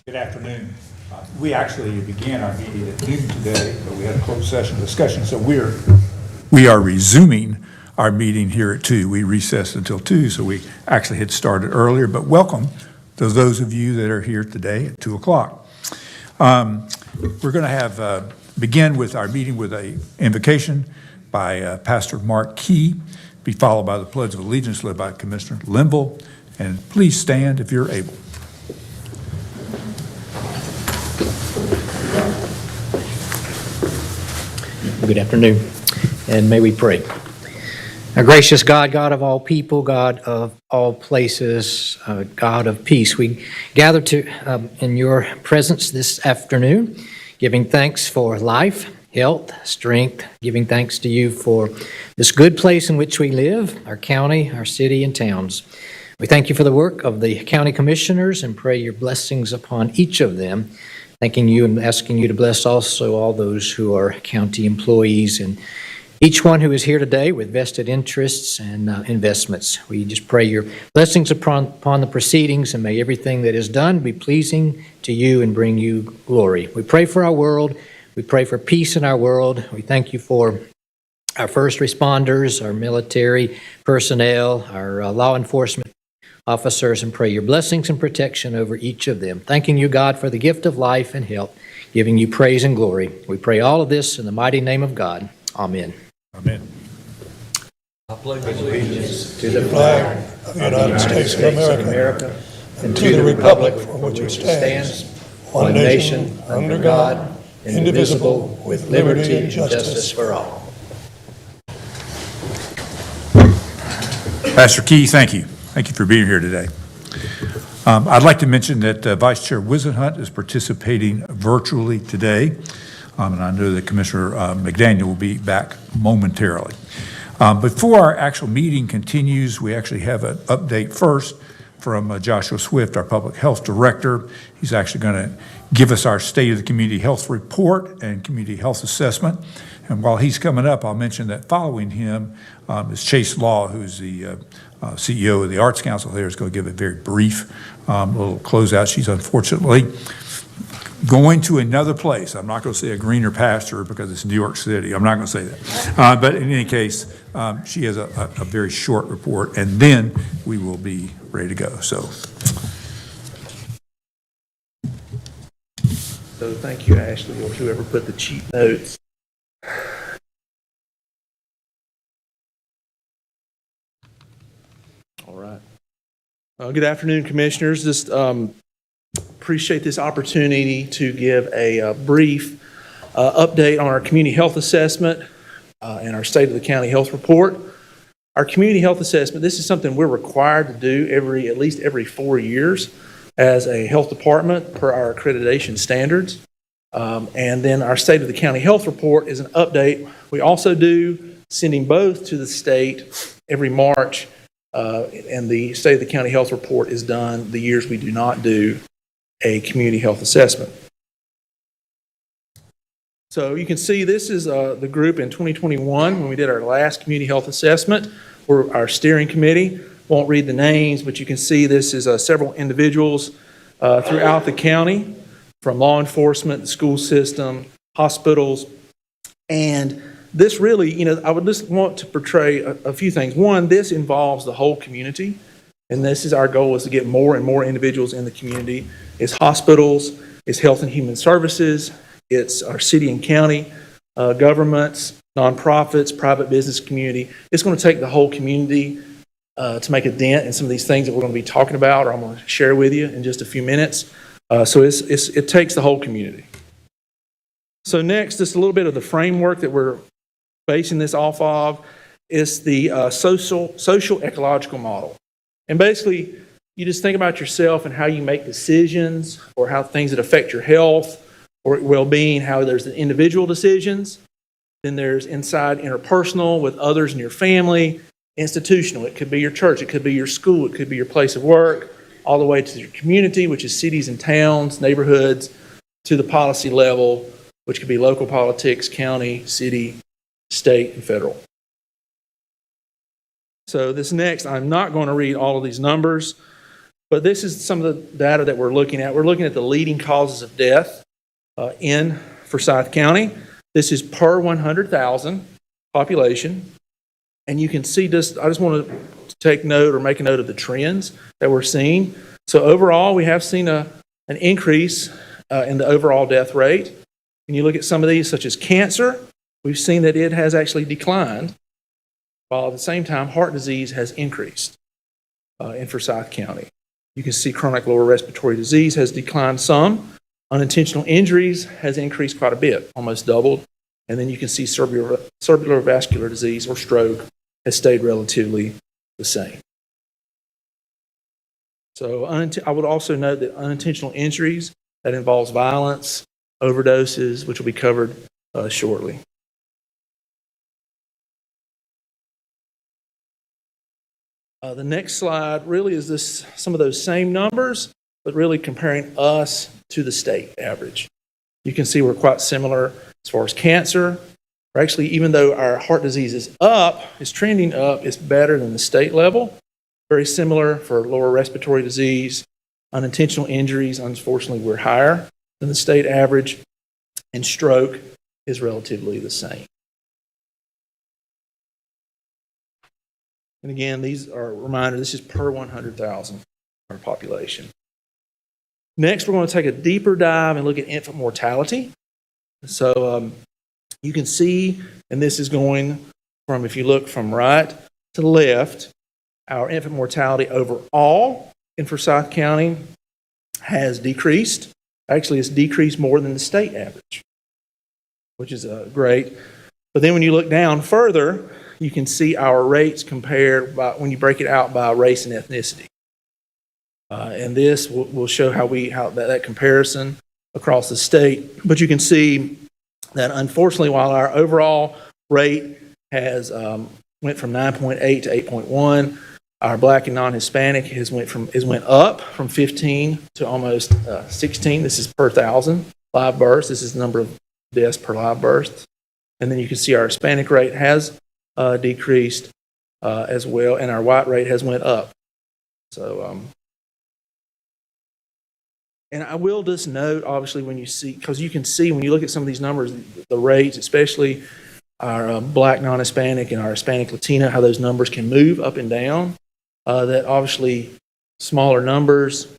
Good afternoon. We actually began our meeting at noon today, but we had a closed session discussion, so we are resuming our meeting here at 2. We recessed until 2, so we actually had started earlier, but welcome to those of you that are here today at 2 o'clock. We're going to begin with our meeting with an invocation by Pastor Mark Key, be followed by the Pledge of Allegiance led by Commissioner Linville, and please stand if you're able. Good afternoon, and may we pray. Our gracious God, God of all people, God of all places, God of peace, we gather in your presence this afternoon, giving thanks for life, health, strength, giving thanks to you for this good place in which we live, our county, our city, and towns. We thank you for the work of the county commissioners and pray your blessings upon each of them. Thanking you and asking you to bless also all those who are county employees and each one who is here today with vested interests and investments. We just pray your blessings upon the proceedings, and may everything that is done be pleasing to you and bring you glory. We pray for our world. We pray for peace in our world. We thank you for our first responders, our military personnel, our law enforcement officers, and pray your blessings and protection over each of them. Thanking you, God, for the gift of life and health, giving you praise and glory. We pray all of this in the mighty name of God. Amen. Amen. I pledge allegiance To the flag of the United States of America and to the republic for which it stands, one nation, under God, indivisible, with liberty and justice for all. Pastor Key, thank you. Thank you for being here today. I'd like to mention that Vice Chair Wisenhunt is participating virtually today, and I know that Commissioner McDaniel will be back momentarily. Before our actual meeting continues, we actually have an update first from Joshua Swift, our Public Health Director. He's actually going to give us our State of the Community Health Report and Community Health Assessment. And while he's coming up, I'll mention that following him is Chase Law, who's the CEO of the Arts Council here, is going to give a very brief little closeout. She's unfortunately going to another place. I'm not going to say a greener pasture because it's New York City. I'm not going to say that. But in any case, she has a very short report, and then we will be ready to go. So Thank you, Ashley, or whoever put the cheat notes. All right. Good afternoon, Commissioners. Just appreciate this opportunity to give a brief update on our community health assessment and our State of the County Health Report. Our community health assessment, this is something we're required to do at least every 4 years as a health department per our accreditation standards. And then our State of the County Health Report is an update we also do, sending both to the state every March. And the State of the County Health Report is done the years we do not do a community health assessment. So you can see this is the group in 2021 when we did our last community health assessment. We're our steering committee. Won't read the names, but you can see this is several individuals throughout the county, from law enforcement, the school system, hospitals, and this really, I would just want to portray a few things. One, this involves the whole community, and this is our goal, is to get more and more individuals in the community. It's hospitals, it's health and human services, it's our city and county governments, nonprofits, private business community. It's going to take the whole community to make a dent in some of these things that we're going to be talking about, or I'm going to share with you in just a few minutes. So it takes the whole community. So next, just a little bit of the framework that we're basing this off of is the social ecological model. And basically, you just think about yourself and how you make decisions, or how things that affect your health or well-being, how there's the individual decisions, then there's inside interpersonal with others in your family, institutional. It could be your church, it could be your school, it could be your place of work, all the way to your community, which is cities and towns, neighborhoods, to the policy level, which could be local politics, county, city, state, and federal. So this next, I'm not going to read all of these numbers, But this is some of the data that we're looking at. We're looking at the leading causes of death in Forsyth County. This is per 100,000 population. And you can see this, I just want to take note or make a note of the trends that we're seeing. So overall, we have seen an increase in the overall death rate. When you look at some of these, such as cancer, we've seen that it has actually declined, while at the same time, heart disease has increased in Forsyth County. You can see chronic lower respiratory disease has declined some. Unintentional injuries has increased quite a bit, almost doubled. And then you can see cerebral vascular disease or stroke has stayed relatively the same. So I would also note that unintentional injuries, that involves violence, overdoses, which will be covered shortly. The next slide really is some of those same numbers, but really comparing us to the state average. You can see we're quite similar as far as cancer. Or actually, even though our heart disease is trending up, it's better than the state level. Very similar for lower respiratory disease. Unintentional injuries, unfortunately, we're higher than the state average. And stroke is relatively the same. And again, these are a reminder, this is per 100,000, our population. Next, we're going to take a deeper dive and look at infant mortality. So you can see, and this is going from, if you look from right to left, our infant mortality overall in Forsyth County has decreased. Actually, it's decreased more than the state average, which is great. But then when you look down further, you can see our rates compared by, when you break it out by race and ethnicity. And this will show how that comparison across the state. But you can see that unfortunately, while our overall rate has went from 9.8 to 8.1, our Black and non-Hispanic went up from 15 to almost 16. This is per 1,000 live births. This is the number of deaths per live birth. And then you can see our Hispanic rate has decreased as well, and our white rate has went up. So, and I will just note, obviously, when you see, because you can see when you look at some of these numbers, the rates, especially our Black non-Hispanic and our Hispanic Latino, how those numbers can move up and down. That obviously smaller numbers,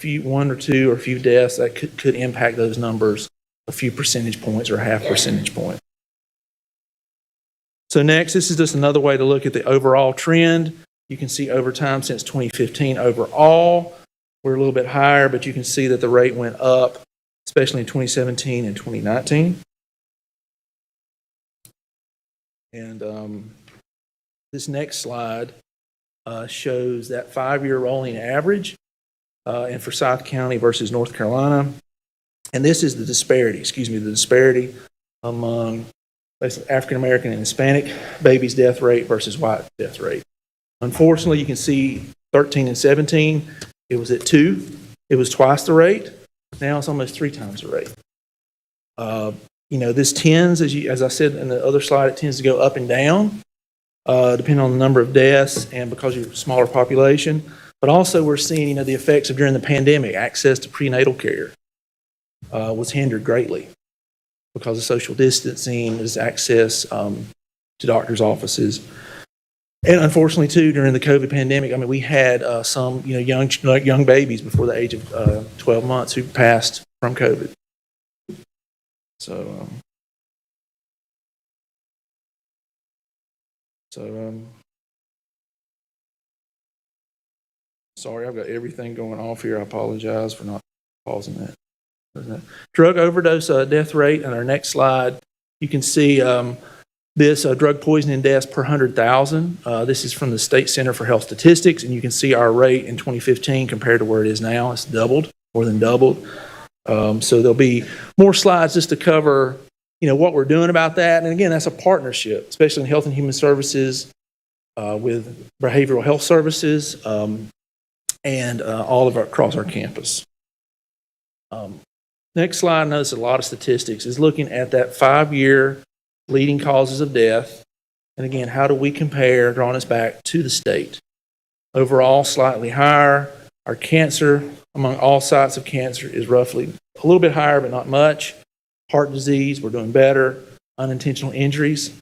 one or two or a few deaths, that could impact those numbers a few percentage points or a half percentage point. So next, this is just another way to look at the overall trend. You can see over time since 2015 overall, we're a little bit higher, but you can see that the rate went up, especially in 2017 and 2019. And this next slide shows that 5-year rolling average in Forsyth County versus North Carolina. And this is the disparity among African American and Hispanic babies' death rate versus white death rate. Unfortunately, you can see 13 and 17, it was at 2. It was twice the rate. Now it's almost 3 times the rate. This tends, as I said in the other slide, it tends to go up and down, depending on the number of deaths and because of smaller population. But also we're seeing, the effects of during the pandemic, access to prenatal care was hindered greatly because of social distancing, there's access to doctors' offices. And unfortunately, too, during the COVID pandemic, we had some, young babies before the age of 12 months who passed from COVID. So, sorry, I've got everything going off here. I apologize for not pausing that. Drug overdose death rate on our next slide. You can see this drug poisoning deaths per 100,000. This is from the State Center for Health Statistics, and you can see our rate in 2015 compared to where it is now. It's doubled, more than doubled. So there'll be more slides just to cover, what we're doing about that. And again, that's a partnership, especially in Health and Human Services with behavioral health services and all of across our campus. Next slide, notice a lot of statistics, is looking at that 5-year leading causes of death. And again, how do we compare, drawing us back to the state? Overall, slightly higher. Our cancer among all sites of cancer is roughly a little bit higher, but not much. Heart disease, we're doing better. Unintentional injuries,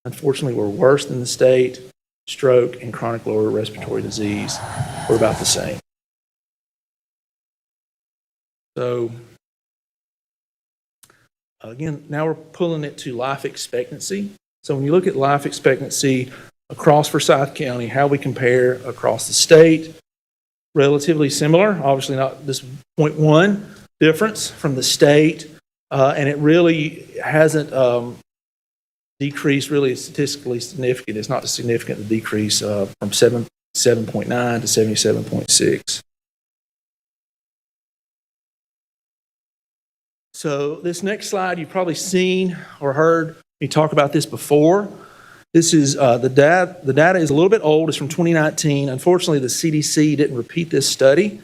unfortunately, we're worse than the state. Stroke and chronic lower respiratory disease, we're about the same. So, again, now we're pulling it to life expectancy. So when you look at life expectancy across Forsyth County, how we compare across the state, relatively similar. Obviously not this 0.1 difference from the state, and it really hasn't decreased really statistically significant. It's not significant, the decrease from 77.9 to 77.6. So this next slide you've probably seen or heard me talk about this before. This is the data. The data is a little bit old. It's from 2019. Unfortunately, the CDC didn't repeat this study.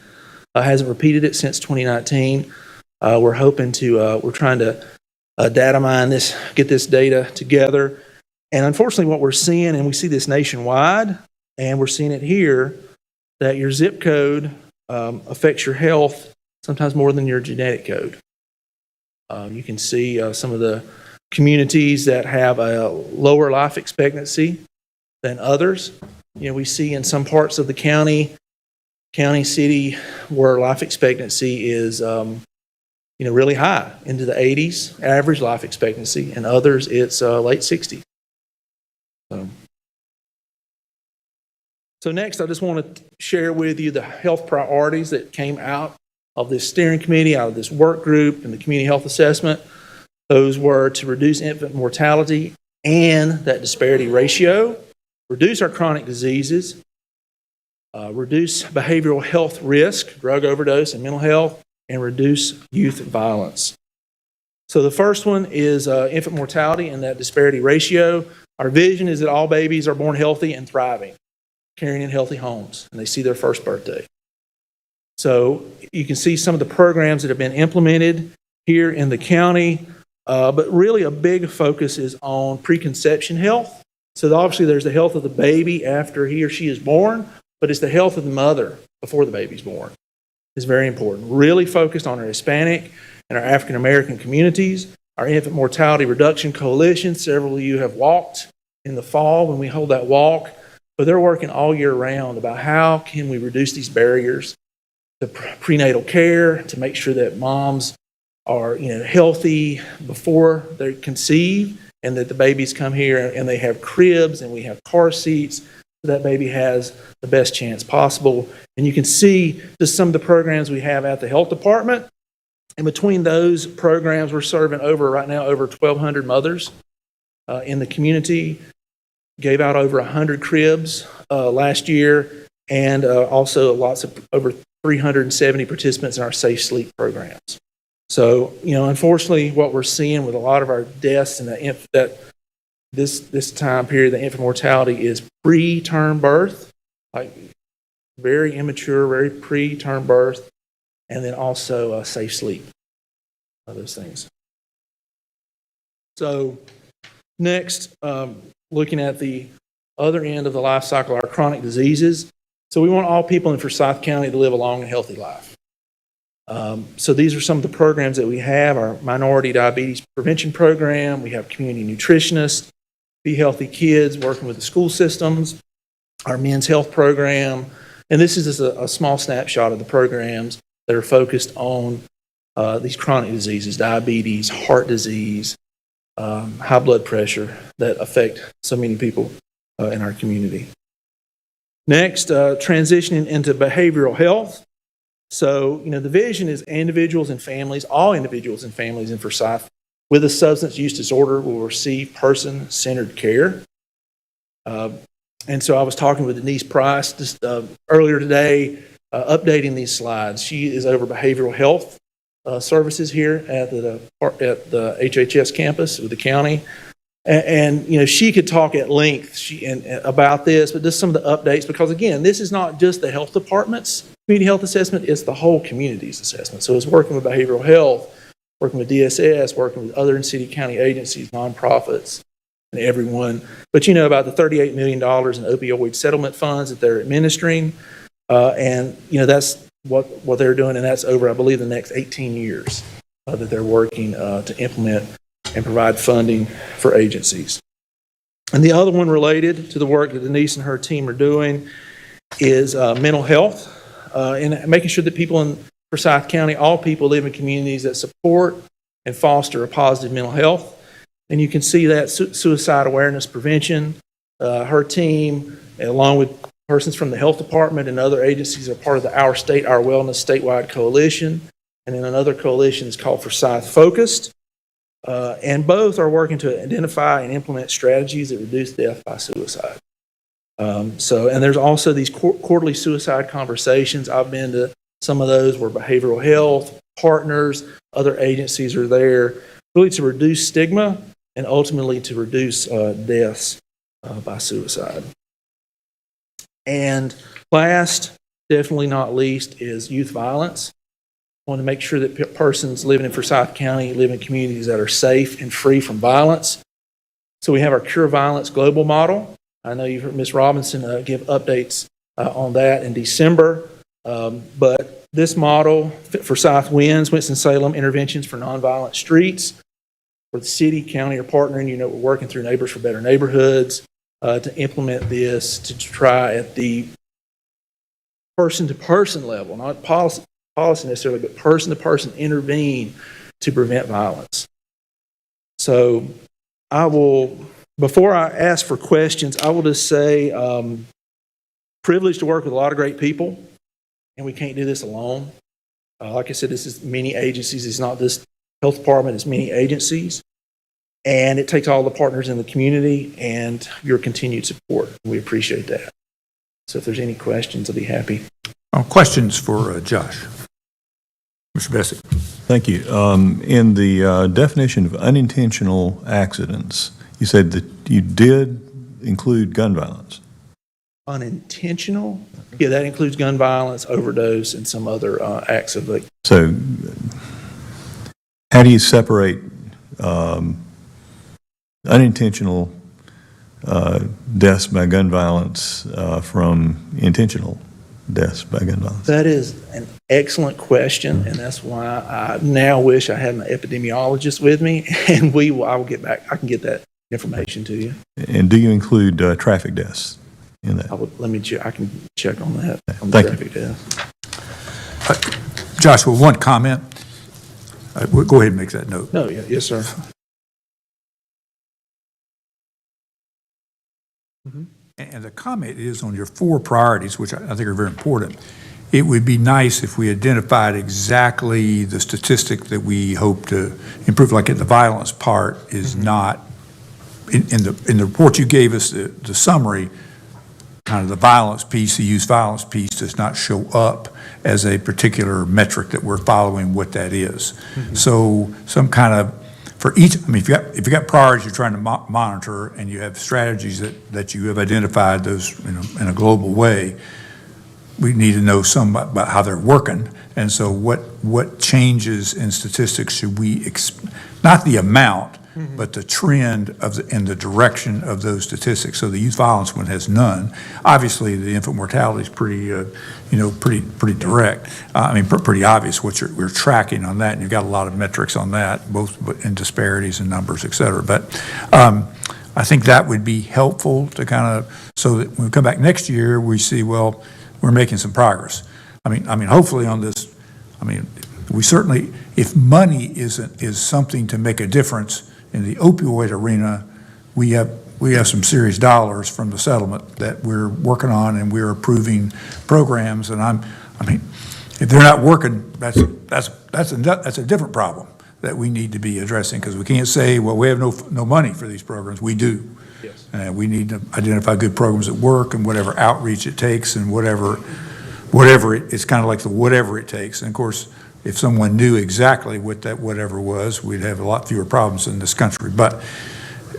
Hasn't repeated it since 2019. We're hoping to. We're trying to data mine this, get this data together. And unfortunately, what we're seeing, and we see this nationwide, and we're seeing it here, that your zip code affects your health sometimes more than your genetic code. You can see some of the communities that have a lower life expectancy than others. You know, we see in some parts of the county, city, where life expectancy is, really high, into the 80s, average life expectancy, and others it's late 60s. So next, I just want to share with you the health priorities that came out of this steering committee, out of this work group, and the community health assessment. Those were to reduce infant mortality and that disparity ratio, reduce our chronic diseases, reduce behavioral health risk, drug overdose and mental health, and reduce youth violence. So the first one is infant mortality and that disparity ratio. Our vision is that all babies are born healthy and thriving, carrying in healthy homes, and they see their first birthday. So you can see some of the programs that have been implemented here in the county, but really a big focus is on preconception health. So obviously there's the health of the baby after he or she is born, but it's the health of the mother before the baby's born. It's very important. Really focused on our Hispanic and our African American communities. Our Infant Mortality Reduction Coalition, several of you have walked in the fall when we hold that walk, but they're working all year round about how can we reduce these barriers to prenatal care, to make sure that moms are healthy before they conceive, and that the babies come here and they have cribs and we have car seats so that baby has the best chance possible. And you can see just some of the programs we have at the health department. And between those programs, we're serving right now over 1,200 mothers in the community. Gave out over 100 cribs last year, and also over 370 participants in our Safe Sleep programs. So, unfortunately, what we're seeing with a lot of our deaths and this time period, the infant mortality is preterm birth, like very immature, very preterm birth, and then also safe sleep, those things. So, next, looking at the other end of the life cycle, our chronic diseases. So we want all people in Forsyth County to live a long and healthy life. So these are some of the programs that we have. Our Minority Diabetes Prevention Program. We have community nutritionists, Be Healthy Kids, working with the school systems. Our Men's Health Program. And this is just a small snapshot of the programs that are focused on these chronic diseases, diabetes, heart disease, high blood pressure that affect so many people in our community. Next, transitioning into behavioral health. So, the vision is individuals and families, all individuals and families in Forsyth with a substance use disorder will receive person-centered care. And so I was talking with Denise Price just earlier today, updating these slides. She is over behavioral health services here at the HHS campus with the county. And she could talk at length about this, but just some of the updates, because again, this is not just the health department's community health assessment, it's the whole community's assessment. So it's working with behavioral health, working with DSS, working with other city county agencies, nonprofits, and everyone. But about the $38 million in opioid settlement funds that they're administering. And that's what they're doing, and that's over, I believe, the next 18 years that they're working to implement and provide funding for agencies. And the other one related to the work that Denise and her team are doing is mental health and making sure that people in Forsyth County, all people live in communities that support and foster a positive mental health. And you can see that suicide awareness prevention, her team, along with persons from the health department and other agencies, are part of the Our State, Our Wellness statewide coalition. And then another coalition is called Forsyth Focused. And both are working to identify and implement strategies that reduce death by suicide. And there's also these quarterly suicide conversations. I've been to some of those where behavioral health, partners, other agencies are there, really to reduce stigma and ultimately to reduce deaths by suicide. And last, definitely not least, is youth violence. I want to make sure that persons living in Forsyth County live in communities that are safe and free from violence. So we have our Cure Violence Global Model. I know you've heard Ms. Robinson give updates on that in December. But this model, Forsyth Wins, Winston-Salem Interventions for Nonviolent Streets, where the city, county are partnering. We're working through Neighbors for Better Neighborhoods to implement this, to try at the person-to-person level, not policy necessarily, but person-to-person intervene to prevent violence. So before I ask for questions, I will just say, privileged to work with a lot of great people, and we can't do this alone. Like I said, this is many agencies. It's not just health department, it's many agencies. And it takes all the partners in the community and your continued support. We appreciate that. So if there's any questions, I'll be happy. Questions for Josh? Mr. Bessick. Thank you. In the definition of unintentional accidents, you said that you did include gun violence. Unintentional? Yeah, that includes gun violence, overdose, and some other acts of So how do you separate unintentional deaths by gun violence from intentional deaths by gun violence? That is an excellent question, and that's why I now wish I had an epidemiologist with me, and I will get back. I can get that information to you. And do you include traffic deaths in that? Let me check. I can check on that. On Thank traffic deaths. Joshua, one comment. We'll go ahead and make that note. No, yes, sir. And the comment is on your 4 priorities, which I think are very important. It would be nice if we identified exactly the statistic that we hope to improve, like in the violence part is not, in the report you gave us, the summary, kind of the violence piece, the youth violence piece does not show up as a particular metric that we're following what that is. So some kind of, for each, I mean, if you got priorities you're trying to monitor and you have strategies that you have identified those in a global way, we need to know some about how they're working. And so what changes in statistics should we, not the amount, but the trend in the direction of those statistics. So the youth violence one has none. Obviously, the infant mortality is pretty direct. Pretty obvious what we're tracking on that, and you've got a lot of metrics on that, both in disparities and numbers, et cetera. But I think that would be helpful to kind of, so that when we come back next year, we see, well, we're making some progress. I mean, hopefully on this, we certainly, if money is something to make a difference in the opioid arena, we have some serious dollars from the settlement that we're working on, and we're approving programs. And if they're not working, that's a different problem that we need to be addressing, because we can't say, well, we have no money for these programs. We do. Yes. We need to identify good programs that work, and whatever outreach it takes, and whatever it's kind of like the whatever it takes. And of course, if someone knew exactly what that whatever was, we'd have a lot fewer problems in this country. But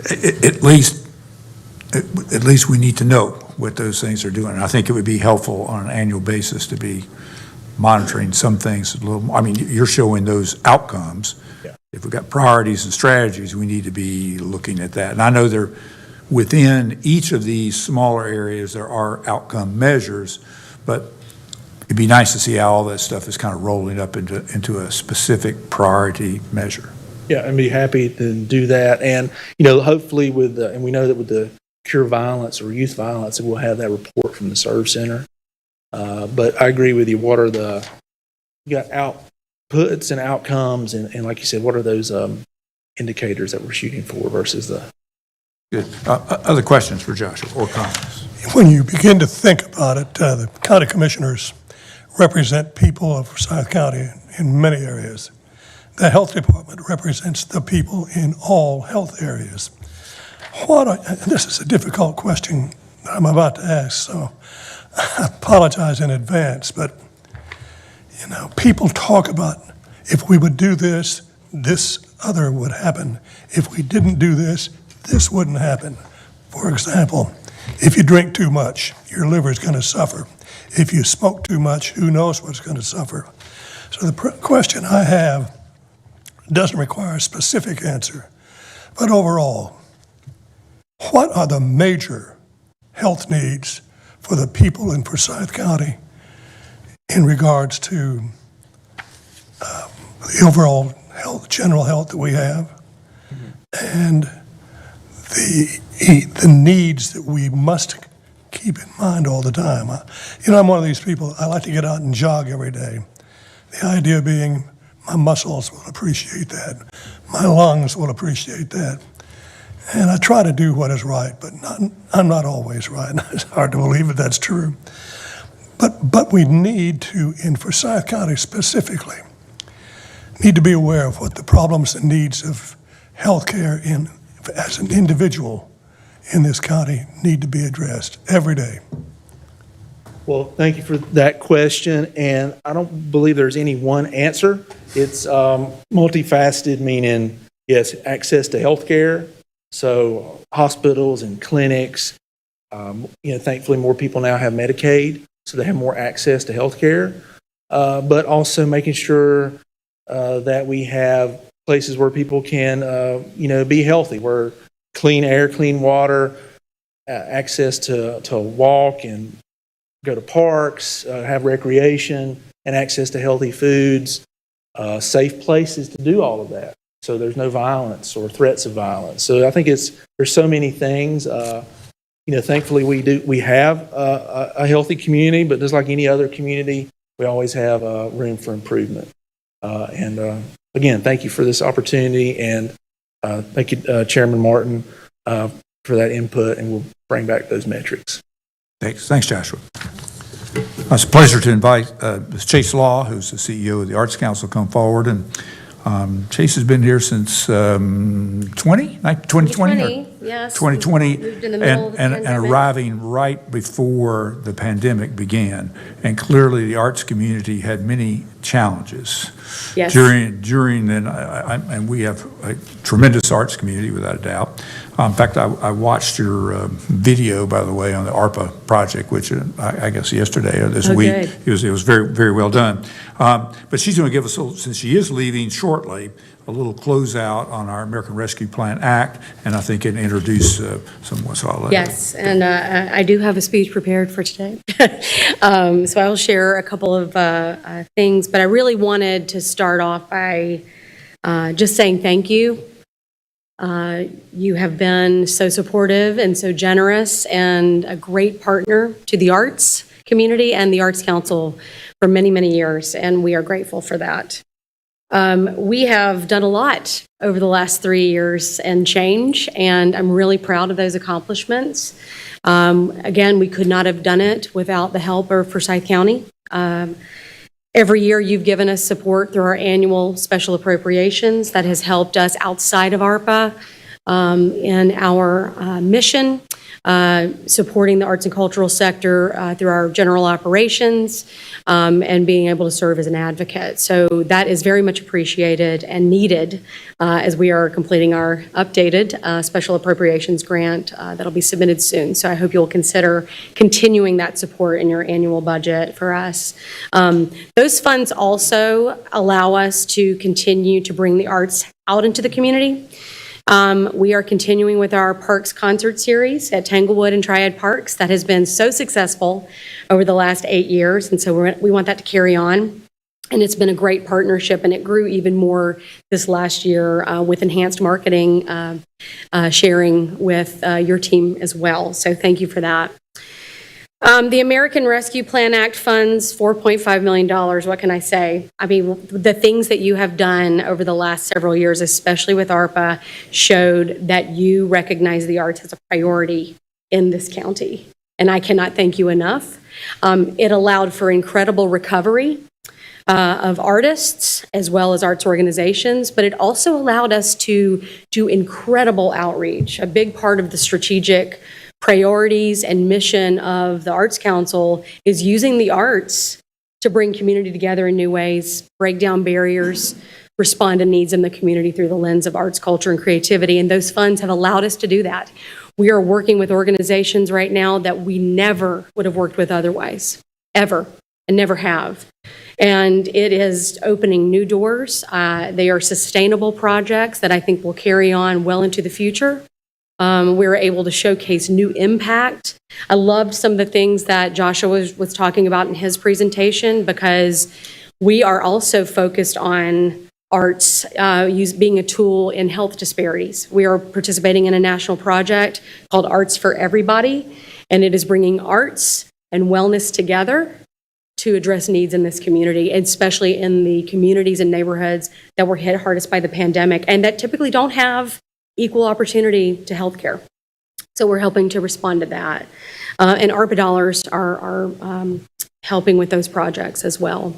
at least we need to know what those things are doing. And I think it would be helpful on an annual basis to be monitoring some things a little more. You're showing those outcomes. Yeah. If we've got priorities and strategies, we need to be looking at that. And I know there, within each of these smaller areas, there are outcome measures, but it'd be nice to see how all that stuff is kind of rolling up into a specific priority measure. Yeah, I'd be happy to do that. And, hopefully and we know that with the Cure Violence or Youth Violence, we'll have that report from the Serve Center. But I agree with you. What are you got outputs and outcomes, and like you said, what are those indicators that we're shooting for versus the... Good. Other questions for Joshua or comments? When you begin to think about it, the county commissioners represent people of Forsyth County in many areas. The health department represents the people in all health areas. This is a difficult question that I'm about to ask, so I apologize in advance, but people talk about if we would do this, this other would happen. If we didn't do this, this wouldn't happen. For example, if you drink too much, your liver is going to suffer. If you smoke too much, who knows what's going to suffer? So the question I have doesn't require a specific answer, but overall, what are the major health needs for the people in Forsyth County in regards to the overall health, general health that we have, and the needs that we must keep in mind all the time? I'm one of these people, I like to get out and jog every day. The idea being my muscles will appreciate that. My lungs will appreciate that. And I try to do what is right, but I'm not always right. It's hard to believe that that's true. But we need to, in Forsyth County specifically, need to be aware of what the problems and needs of healthcare as an individual in this county need to be addressed every day. Well, thank you for that question, and I don't believe there's any one answer. It's multifaceted, meaning, yes, access to healthcare, so hospitals and clinics. Thankfully, more people now have Medicaid, so they have more access to healthcare, but also making sure that we have places where people can, be healthy, where clean air, clean water, access to walk and go to parks, have recreation, and access to healthy foods, safe places to do all of that. So there's no violence or threats of violence. So I think there's so many things. Thankfully we have a healthy community, but just like any other community, we always have room for improvement. Again, thank you for this opportunity, and thank you, Chairman Martin, for that input, and we'll bring back those metrics. Thanks, Joshua. It's a pleasure to invite Ms. Chase Law, who's the CEO of the Arts Council, come forward. And Chase has been here since 2020? Yes. 2020, Moved in the middle of the and pandemic. arriving right before the pandemic began. And clearly, the arts community had many challenges Yes. during and we have a tremendous arts community, without a doubt. In fact, I watched your video, by the way, on the ARPA project, which I guess yesterday or this week. Good. It was very, very well done. But she's going to give us, since she is leaving shortly, a little closeout on our American Rescue Plan Act, and I think it introduce someone. So I'll let her. Yes, and I do have a speech prepared for today. So I'll share a couple of things, but I really wanted to start off by just saying thank you. You have been so supportive and so generous and a great partner to the arts community and the Arts Council for many, many years, and we are grateful for that. We have done a lot over the last 3 years and change, and I'm really proud of those accomplishments. Again, we could not have done it without the help of Forsyth County. Every year you've given us support through our annual special appropriations that has helped us outside of ARPA in our mission, supporting the arts and cultural sector through our general operations, and being able to serve as an advocate. So that is very much appreciated and needed as we are completing our updated special appropriations grant that'll be submitted soon. So I hope you'll consider continuing that support in your annual budget for us. Those funds also allow us to continue to bring the arts out into the community. We are continuing with our Parks concert series at Tanglewood and Triad Parks. That has been so successful over the last 8 years, and so we want that to carry on. And it's been a great partnership, and it grew even more this last year with enhanced marketing sharing with your team as well. So thank you for that. The American Rescue Plan Act funds $4.5 million. What can I say? I mean, the things that you have done over the last several years, especially with ARPA, showed that you recognize the arts as a priority in this county. And I cannot thank you enough. It allowed for incredible recovery of artists as well as arts organizations, but it also allowed us to do incredible outreach. A big part of the strategic priorities and mission of the Arts Council is using the arts to bring community together in new ways, break down barriers, respond to needs in the community through the lens of arts, culture, and creativity. And those funds have allowed us to do that. We are working with organizations right now that we never would have worked with otherwise, ever, and never have. And it is opening new doors. They are sustainable projects that I think will carry on well into the future. We were able to showcase new impact. I loved some of the things that Joshua was talking about in his presentation, because we are also focused on arts being a tool in health disparities. We are participating in a national project called Arts for Everybody, and it is bringing arts and wellness together to address needs in this community, especially in the communities and neighborhoods that were hit hardest by the pandemic and that typically don't have equal opportunity to healthcare. So we're helping to respond to that. And ARPA dollars are helping with those projects as well.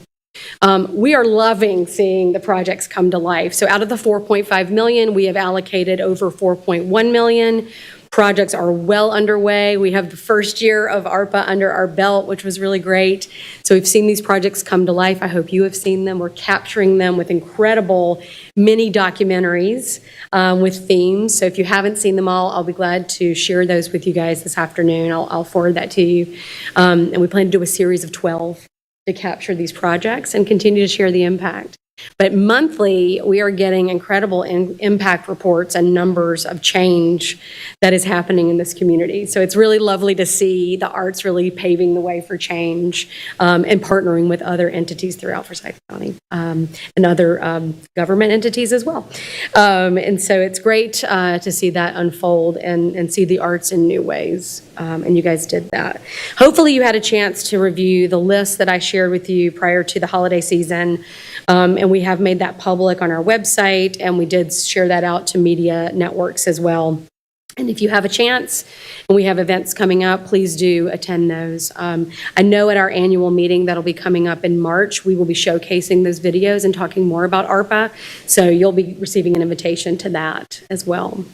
We are loving seeing the projects come to life. So out of the $4.5 million, we have allocated over $4.1 million. Projects are well underway. We have the first year of ARPA under our belt, which was really great. So we've seen these projects come to life. I hope you have seen them. We're capturing them with incredible mini documentaries with themes. So if you haven't seen them all, I'll be glad to share those with you guys this afternoon. I'll forward that to you. And we plan to do a series of 12 to capture these projects and continue to share the impact. But monthly, we are getting incredible impact reports and numbers of change that is happening in this community. So it's really lovely to see the arts really paving the way for change and partnering with other entities throughout Forsyth County and other government entities as well. And so it's great to see that unfold and see the arts in new ways. And you guys did that. Hopefully you had a chance to review the list that I shared with you prior to the holiday season. And we have made that public on our website, and we did share that out to media networks as well. And if you have a chance, and we have events coming up, please do attend those. I know at our annual meeting that'll be coming up in March, we will be showcasing those videos and talking more about ARPA, so you'll be receiving an invitation to that as well.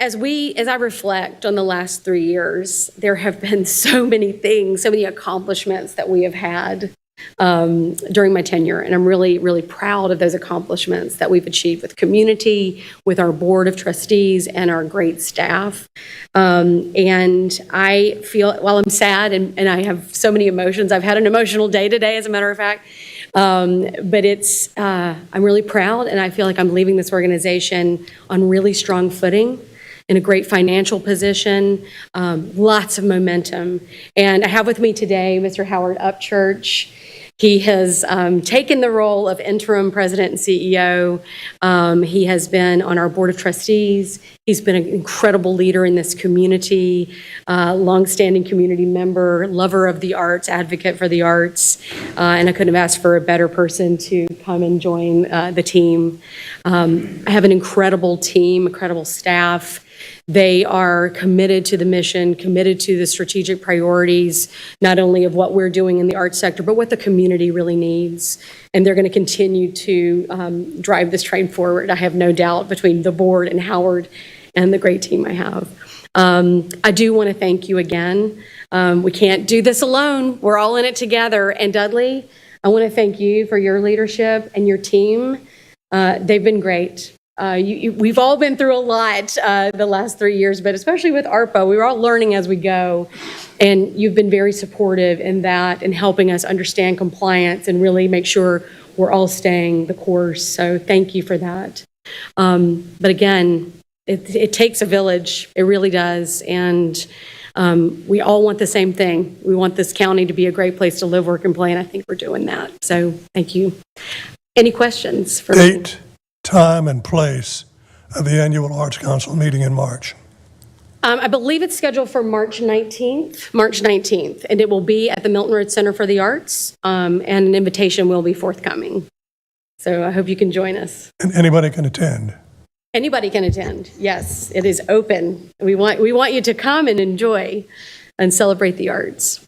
As I reflect on the last 3 years, there have been so many things, so many accomplishments that we have had during my tenure. And I'm really, really proud of those accomplishments that we've achieved with community, with our board of trustees, and our great staff. And I feel, while I'm sad and I have so many emotions, I've had an emotional day today, as a matter of fact. But I'm really proud, and I feel like I'm leaving this organization on really strong footing, in a great financial position, lots of momentum. And I have with me today Mr. Howard Upchurch. He has taken the role of interim president and CEO. He has been on our board of trustees. He's been an incredible leader in this community, longstanding community member, lover of the arts, advocate for the arts, and I couldn't have asked for a better person to come and join the team. I have an incredible team, incredible staff. They are committed to the mission, committed to the strategic priorities, not only of what we're doing in the arts sector, but what the community really needs. And they're going to continue to drive this train forward, I have no doubt, between the board and Howard and the great team I have. I do want to thank you again. We can't do this alone. We're all in it together. And Dudley, I want to thank you for your leadership and your team. They've been great. We've all been through a lot the last 3 years, but especially with ARPA, we were all learning as we go. And you've been very supportive in that and helping us understand compliance and really make sure we're all staying the course. So thank you for that. But again, it takes a village. It really does. And we all want the same thing. We want this county to be a great place to live, work, and play, and I think we're doing that. So thank you. Any questions for me? Date, time, and place of the annual Arts Council meeting in March. I believe it's scheduled for March 19th, and it will be at the Milton Road Center for the Arts, and an invitation will be forthcoming. So I hope you can join us. And anybody can attend. Anybody can attend. Yes, it is open. We want you to come and enjoy and celebrate the arts.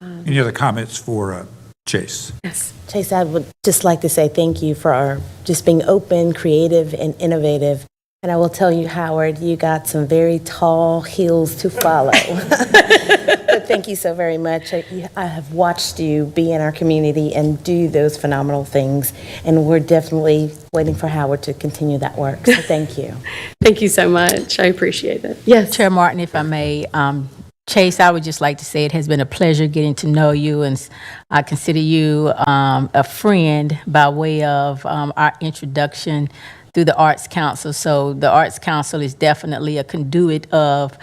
Any other comments for Chase? Yes. Chase, I would just like to say thank you for just being open, creative, and innovative. And I will tell you, Howard, you got some very tall hills to follow. But thank you so very much. I have watched you be in our community and do those phenomenal things. And we're definitely waiting for Howard to continue that work. So thank you. Thank you so much. I appreciate it. Yes. Chair Martin, if I may, Chase, I would just like to say it has been a pleasure getting to know you, and I consider you a friend by way of our introduction through the Arts Council. So the Arts Council is definitely a conduit of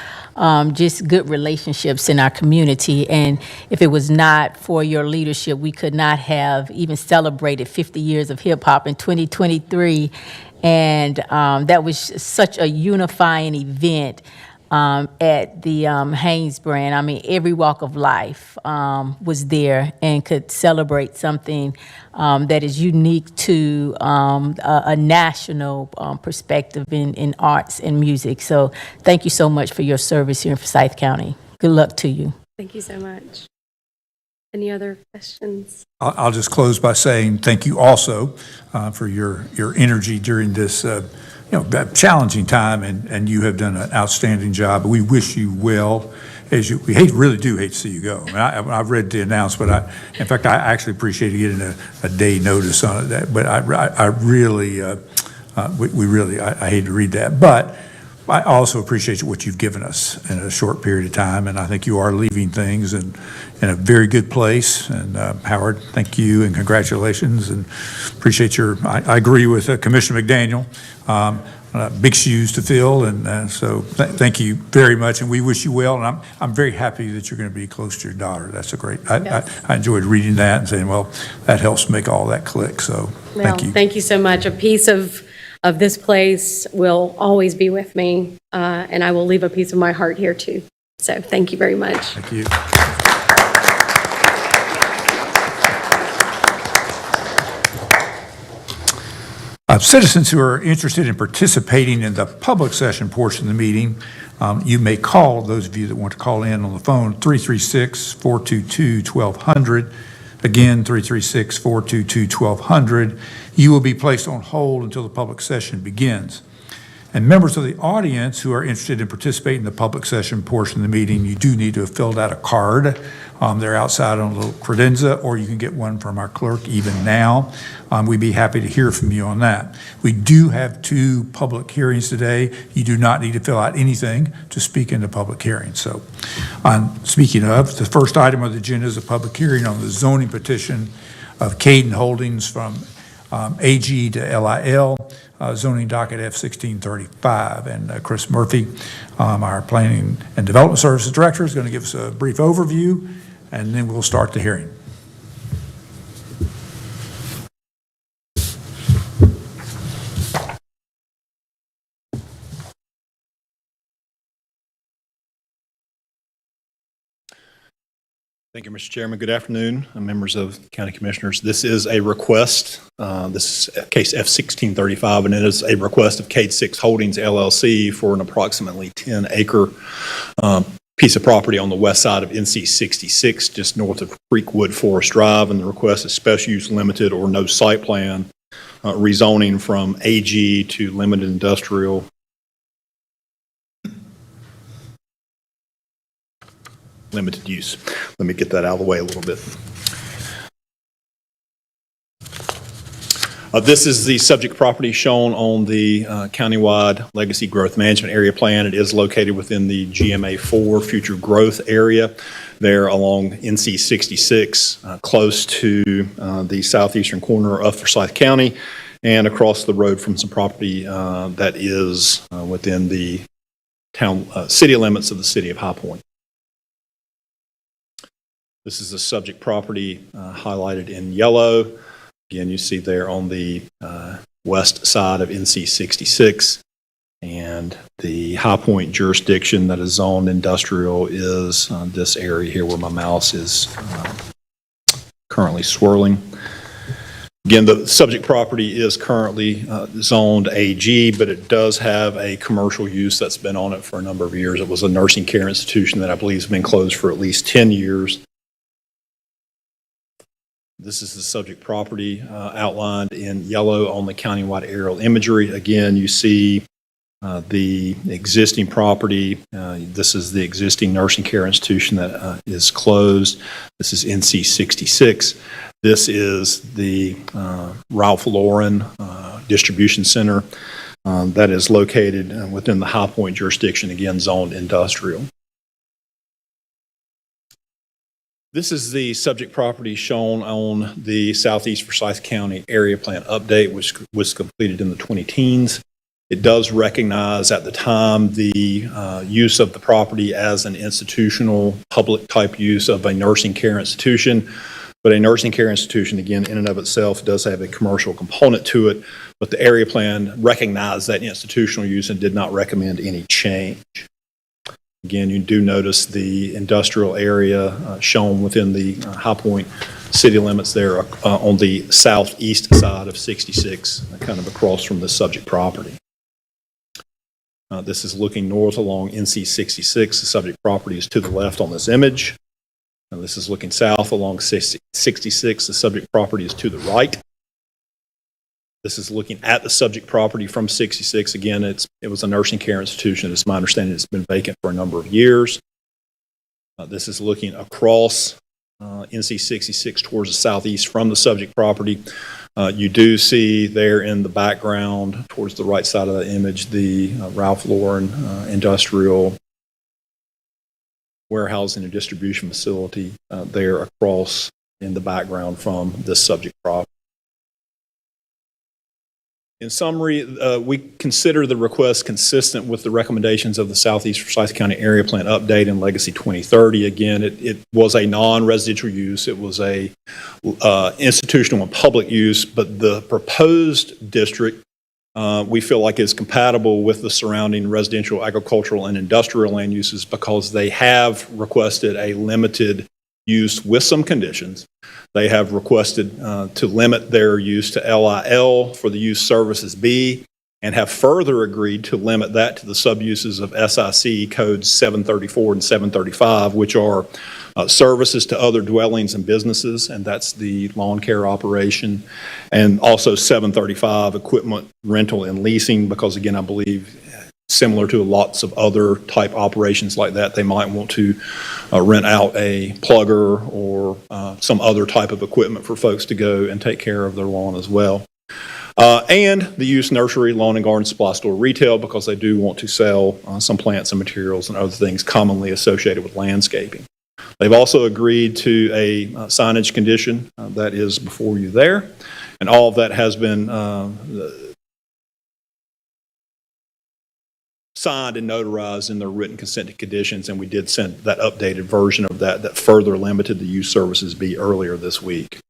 just good relationships in our community. And if it was not for your leadership, we could not have even celebrated 50 years of hip hop in 2023. And that was such a unifying event at the Haynes brand. I mean, every walk of life was there and could celebrate something that is unique to a national perspective in arts and music. So thank you so much for your service here in Forsyth County. Good luck to you. Thank you so much. Any other questions? I'll just close by saying thank you also for your energy during this challenging time, and you have done an outstanding job. We wish you well. We really do hate to see you go. I mean, I've read the announcement. In fact, I actually appreciated getting a day notice on it. But I really, I hate to read that. But I also appreciate what you've given us in a short period of time, and I think you are leaving things in a very good place. And Howard, thank you and congratulations, and appreciate I agree with Commissioner McDaniel. Big shoes to fill, and so thank you very much, and we wish you well. And I'm very happy that you're going to be close to your daughter. That's a great. I enjoyed reading that and saying, well, that helps make all that click. So thank you. Thank you so much. A piece of this place will always be with me, and I will leave a piece of my heart here too. So thank you very much. Thank you. Citizens who are interested in participating in the public session portion of the meeting, you may call, those of you that want to call in on the phone, 336-422-1200. Again, 336-422-1200. You will be placed on hold until the public session begins. And members of the audience who are interested in participating in the public session portion of the meeting, you do need to have filled out a card. They're outside on a little credenza, or you can get one from our clerk even now. We'd be happy to hear from you on that. We do have 2 public hearings today. You do not need to fill out anything to speak in the public hearing. So, speaking of, the first item on the agenda is a public hearing on the zoning petition of Caden Holdings from AG to LIL, zoning docket F-1635. And Chris Murphy, our Planning and Development Services Director, is going to give us a brief overview, and then we'll start the hearing. Thank you, Mr. Chairman. Good afternoon, members of the County Commissioners. This is a request. This is case F-1635, and it is a request of Cade 6 Holdings LLC for an approximately 10-acre piece of property on the west side of NC 66, just north of Creekwood Forest Drive. And the request is special use limited or no site plan, rezoning from AG to limited industrial. Limited use. Let me get that out of the way a little bit. This is the subject property shown on the countywide Legacy Growth Management Area Plan. It is located within the GMA4 Future Growth Area there along NC 66, close to the southeastern corner of Forsyth County. and across the road from some property that is within the city limits of the city of High Point. This is the subject property highlighted in yellow. Again, you see there on the west side of NC 66. And the High Point jurisdiction that is zoned industrial is this area here where my mouse is currently swirling. Again, the subject property is currently zoned AG, but it does have a commercial use that's been on it for a number of years. It was a nursing care institution that I believe has been closed for at least 10 years. This is the subject property outlined in yellow on the countywide aerial imagery. Again, you see the existing property. This is the existing nursing care institution that is closed. This is NC 66. This is the Ralph Lauren Distribution Center that is located within the High Point jurisdiction, again, zoned industrial. This is the subject property shown on the Southeast Forsyth County Area Plan Update, which was completed in the 2010s. It does recognize at the time the use of the property as an institutional, public type use of a nursing care institution. But a nursing care institution, again, in and of itself, does have a commercial component to it. But the area plan recognized that institutional use and did not recommend any change. Again, you do notice the industrial area shown within the High Point city limits there on the southeast side of 66, kind of across from the subject property. This is looking north along NC 66. The subject property is to the left on this image. This is looking south along 66. The subject property is to the right. This is looking at the subject property from 66. Again, it was a nursing care institution. It's my understanding it's been vacant for a number of years. This is looking across NC 66 towards the southeast from the subject property. You do see there in the background towards the right side of the image the Ralph Lauren industrial warehousing and distribution facility there across in the background from this subject property. In summary, we consider the request consistent with the recommendations of the Southeast Forsyth County Area Plan Update and Legacy 2030. Again, it was a non-residential use. It was a institutional and public use, but the proposed district we feel like is compatible with the surrounding residential, agricultural, and industrial land uses because they have requested a limited use with some conditions. They have requested to limit their use to LIL for the use services B and have further agreed to limit that to the subuses of SIC codes 734 and 735, which are services to other dwellings and businesses, and that's the lawn care operation, and also 735 equipment rental and leasing, because again, I believe similar to lots of other type operations like that, they might want to rent out a plugger or some other type of equipment for folks to go and take care of their lawn as well. And the use nursery, lawn and garden supply store, retail, because they do want to sell some plants and materials and other things commonly associated with landscaping. They've also agreed to a signage condition that is before you there, and all of that has been signed and notarized in their written consent to conditions, and we did send that updated version of that further limited the use services B earlier this week.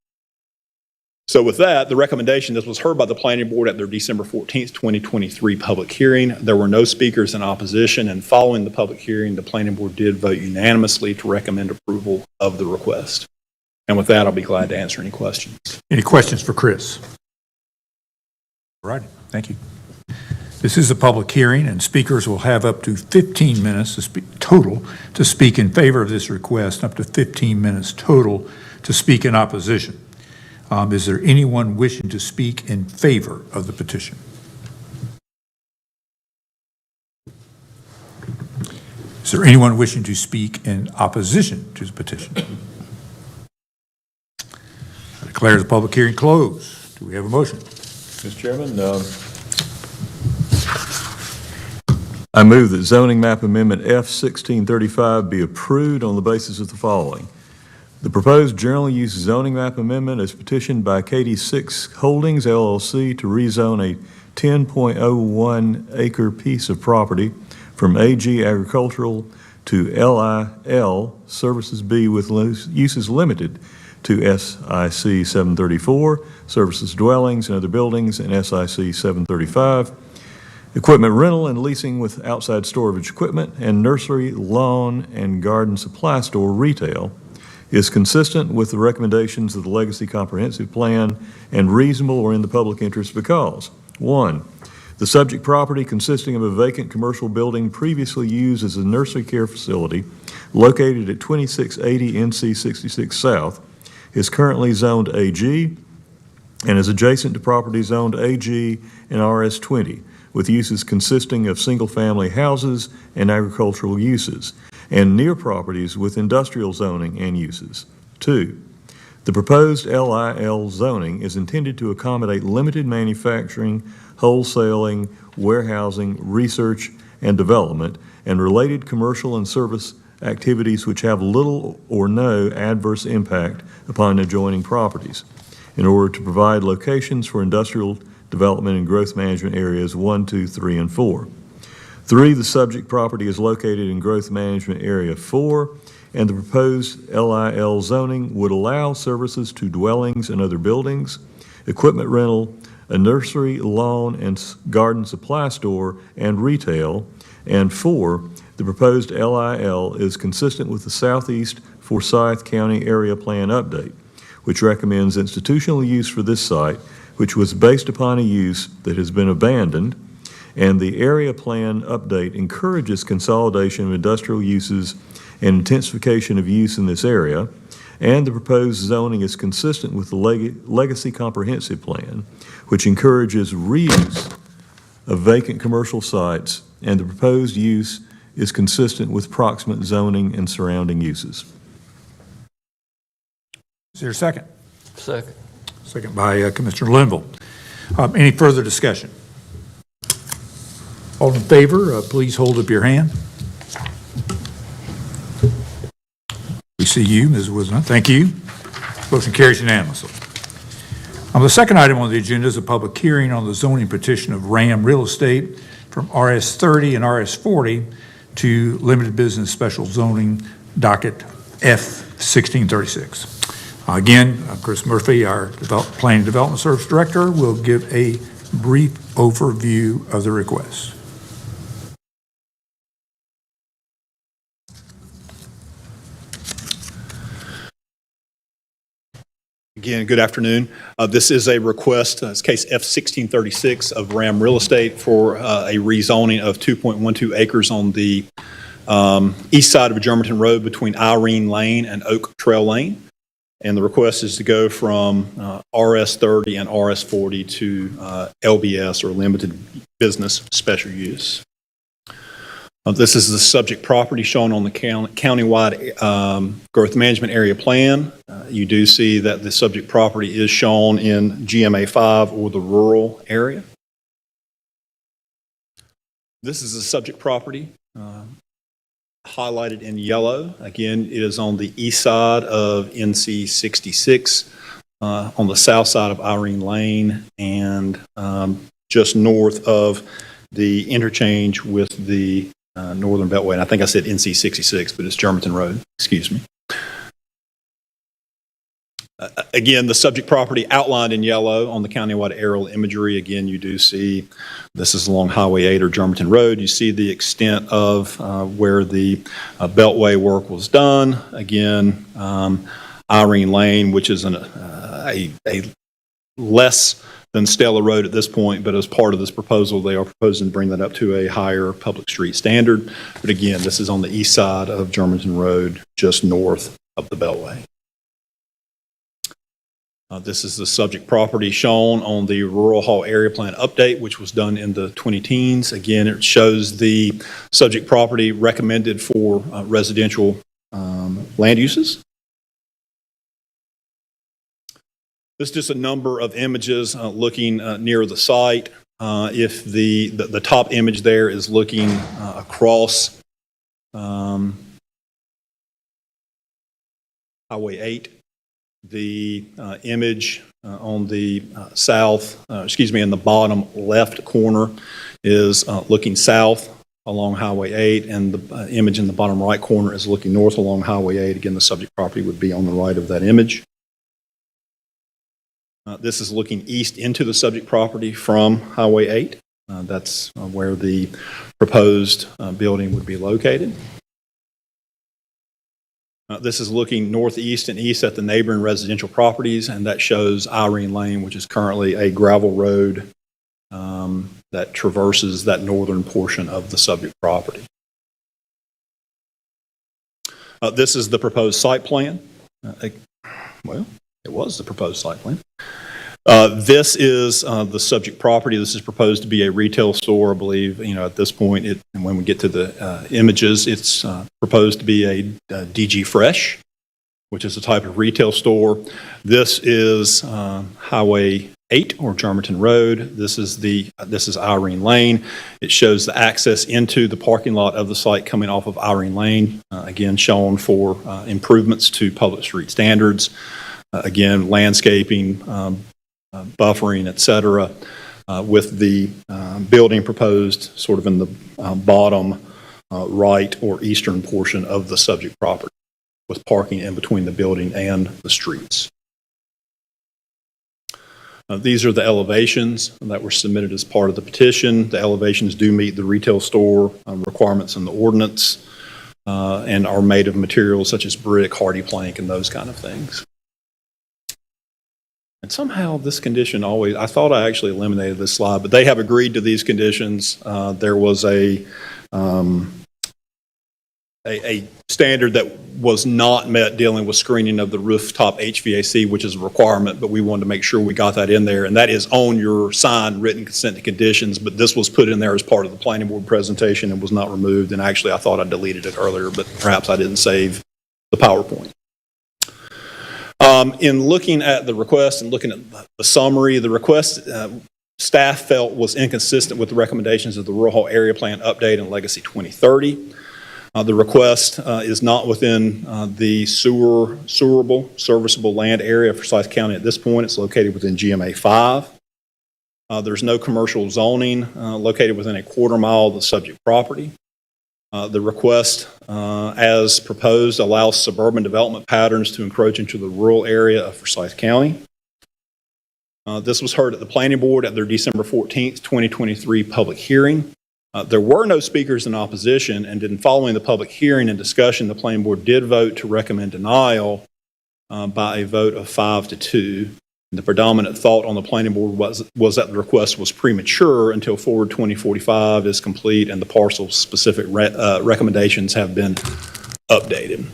So with that, the recommendation, this was heard by the Planning Board at their December 14th, 2023 public hearing. There were no speakers in opposition, and following the public hearing, the Planning Board did vote unanimously to recommend approval of the request. And with that, I'll be glad to answer any questions. Any questions for Chris? All right, thank you. This is a public hearing, and speakers will have up to 15 minutes to speak, total to speak in favor of this request, and up to 15 minutes total to speak in opposition. Is there anyone wishing to speak in favor of the petition? Is there anyone wishing to speak in opposition to the petition? I declare the public hearing closed. Do we have a motion? Mr. Chairman, I move that zoning map amendment F 1635 be approved on the basis of the following. The proposed general use zoning map amendment is petitioned by KD6 Holdings LLC to rezone a 10.01 acre piece of property from AG Agricultural to LIL Services B with uses limited to SIC 734, Services Dwellings and Other Buildings, and SIC 735, equipment rental and leasing with outside storage equipment, and nursery, lawn, and garden supply store retail, is consistent with the recommendations of the Legacy Comprehensive Plan and reasonable or in the public interest because, 1, the subject property consisting of a vacant commercial building previously used as a nursery care facility located at 2680 NC 66 South is currently zoned AG and is adjacent to property zoned AG and RS 20, with uses consisting of single-family houses and agricultural uses, and near properties with industrial zoning and uses. 2, the proposed LIL zoning is intended to accommodate limited manufacturing, wholesaling, warehousing, research and development, and related commercial and service activities which have little or no adverse impact upon adjoining properties, in order to provide locations for industrial development and growth management areas 1, 2, 3, and 4. 3, the subject property is located in growth management area 4, and the proposed LIL zoning would allow services to dwellings and other buildings, equipment rental, a nursery, lawn, and garden supply store, and retail. And 4, the proposed LIL is consistent with the Southeast Forsyth County Area Plan Update, which recommends institutional use for this site, which was based upon a use that has been abandoned, and the Area Plan Update encourages consolidation of industrial uses and intensification of use in this area, and the proposed zoning is consistent with the Legacy Comprehensive Plan, which encourages reuse of vacant commercial sites, and the proposed use is consistent with proximate zoning and surrounding uses. Is there a second? Second. Second by Commissioner Linville. Any further discussion? All in favor, please hold up your hand. We see you, Ms. Wisnant. Thank you. Motion carries unanimously. The second item on the agenda is a public hearing on the zoning petition of RAM Real Estate from RS 30 and RS 40 to limited business special zoning docket F 1636. Again, Chris Murphy, our Planning and Development Service Director, will give a brief overview of the request. Again, good afternoon. This is a request, it's case F1636 of RAM Real Estate for a rezoning of 2.12 acres on the east side of Germantown Road between Irene Lane and Oak Trail Lane. And the request is to go from RS 30 and RS 40 to LBS, or Limited Business Special Use. This is the subject property shown on the countywide growth management area plan. You do see that the subject property is shown in GMA 5, or the rural area. This is the subject property highlighted in yellow. Again, it is on the east side of NC 66, on the south side of Irene Lane, and just north of the interchange with the Northern Beltway. And I think I said NC 66, but it's Germantown Road, excuse me. Again, the subject property outlined in yellow on the countywide aerial imagery. Again, you do see this is along Highway 8 or Germantown Road. You see the extent of where the Beltway work was done. Again, Irene Lane, which is a less than Stella Road at this point, but as part of this proposal, they are proposing to bring that up to a higher public street standard. But again, this is on the east side of Germantown Road, just north of the Beltway. This is the subject property shown on the Rural Hall Area Plan Update, which was done in the 2010s. Again, it shows the subject property recommended for residential land uses. This is just a number of images looking near the site. If the top image there is looking across Highway 8. The image on the in the bottom left corner is looking south along Highway 8, and the image in the bottom right corner is looking north along Highway 8. Again, the subject property would be on the right of that image. This is looking east into the subject property from Highway 8. That's where the proposed building would be located. This is looking northeast and east at the neighboring residential properties, and that shows Irene Lane, which is currently a gravel road that traverses that northern portion of the subject property. This is the proposed site plan. Well, it was the proposed site plan. This is the subject property. This is proposed to be a retail store, I believe. At this point, and when we get to the images, it's proposed to be a DG Fresh, which is a type of retail store. This is Highway 8 or Germantown Road. This is Irene Lane. It shows the access into the parking lot of the site coming off of Irene Lane, again shown for improvements to public street standards. Again, landscaping, buffering, et cetera, with the building proposed sort of in the bottom right or eastern portion of the subject property, with parking in between the building and the streets. These are the elevations that were submitted as part of the petition. The elevations do meet the retail store requirements in the ordinance and are made of materials such as brick, hardy plank, and those kind of things. And somehow this condition I thought I actually eliminated this slide, but they have agreed to these conditions. There was a standard that was not met dealing with screening of the rooftop HVAC, which is a requirement, but we wanted to make sure we got that in there. And that is on your signed written consent to conditions, but this was put in there as part of the planning board presentation and was not removed. And actually, I thought I deleted it earlier, but perhaps I didn't save the PowerPoint. In looking at the request and looking at the summary, the request staff felt was inconsistent with the recommendations of the Rural Hall Area Plan Update and Legacy 2030. The request is not within the serviceable land area of Forsyth County at this point. It's located within GMA 5. There's no commercial zoning located within a quarter mile of the subject property. The request, as proposed, allows suburban development patterns to encroach into the rural area of Forsyth County. This was heard at the Planning Board at their December 14th, 2023 public hearing. There were no speakers in opposition, and in following the public hearing and discussion, the Planning Board did vote to recommend denial by a vote of 5-2. The predominant thought on the Planning Board was that the request was premature until Forward 2045 is complete and the parcel-specific recommendations have been updated.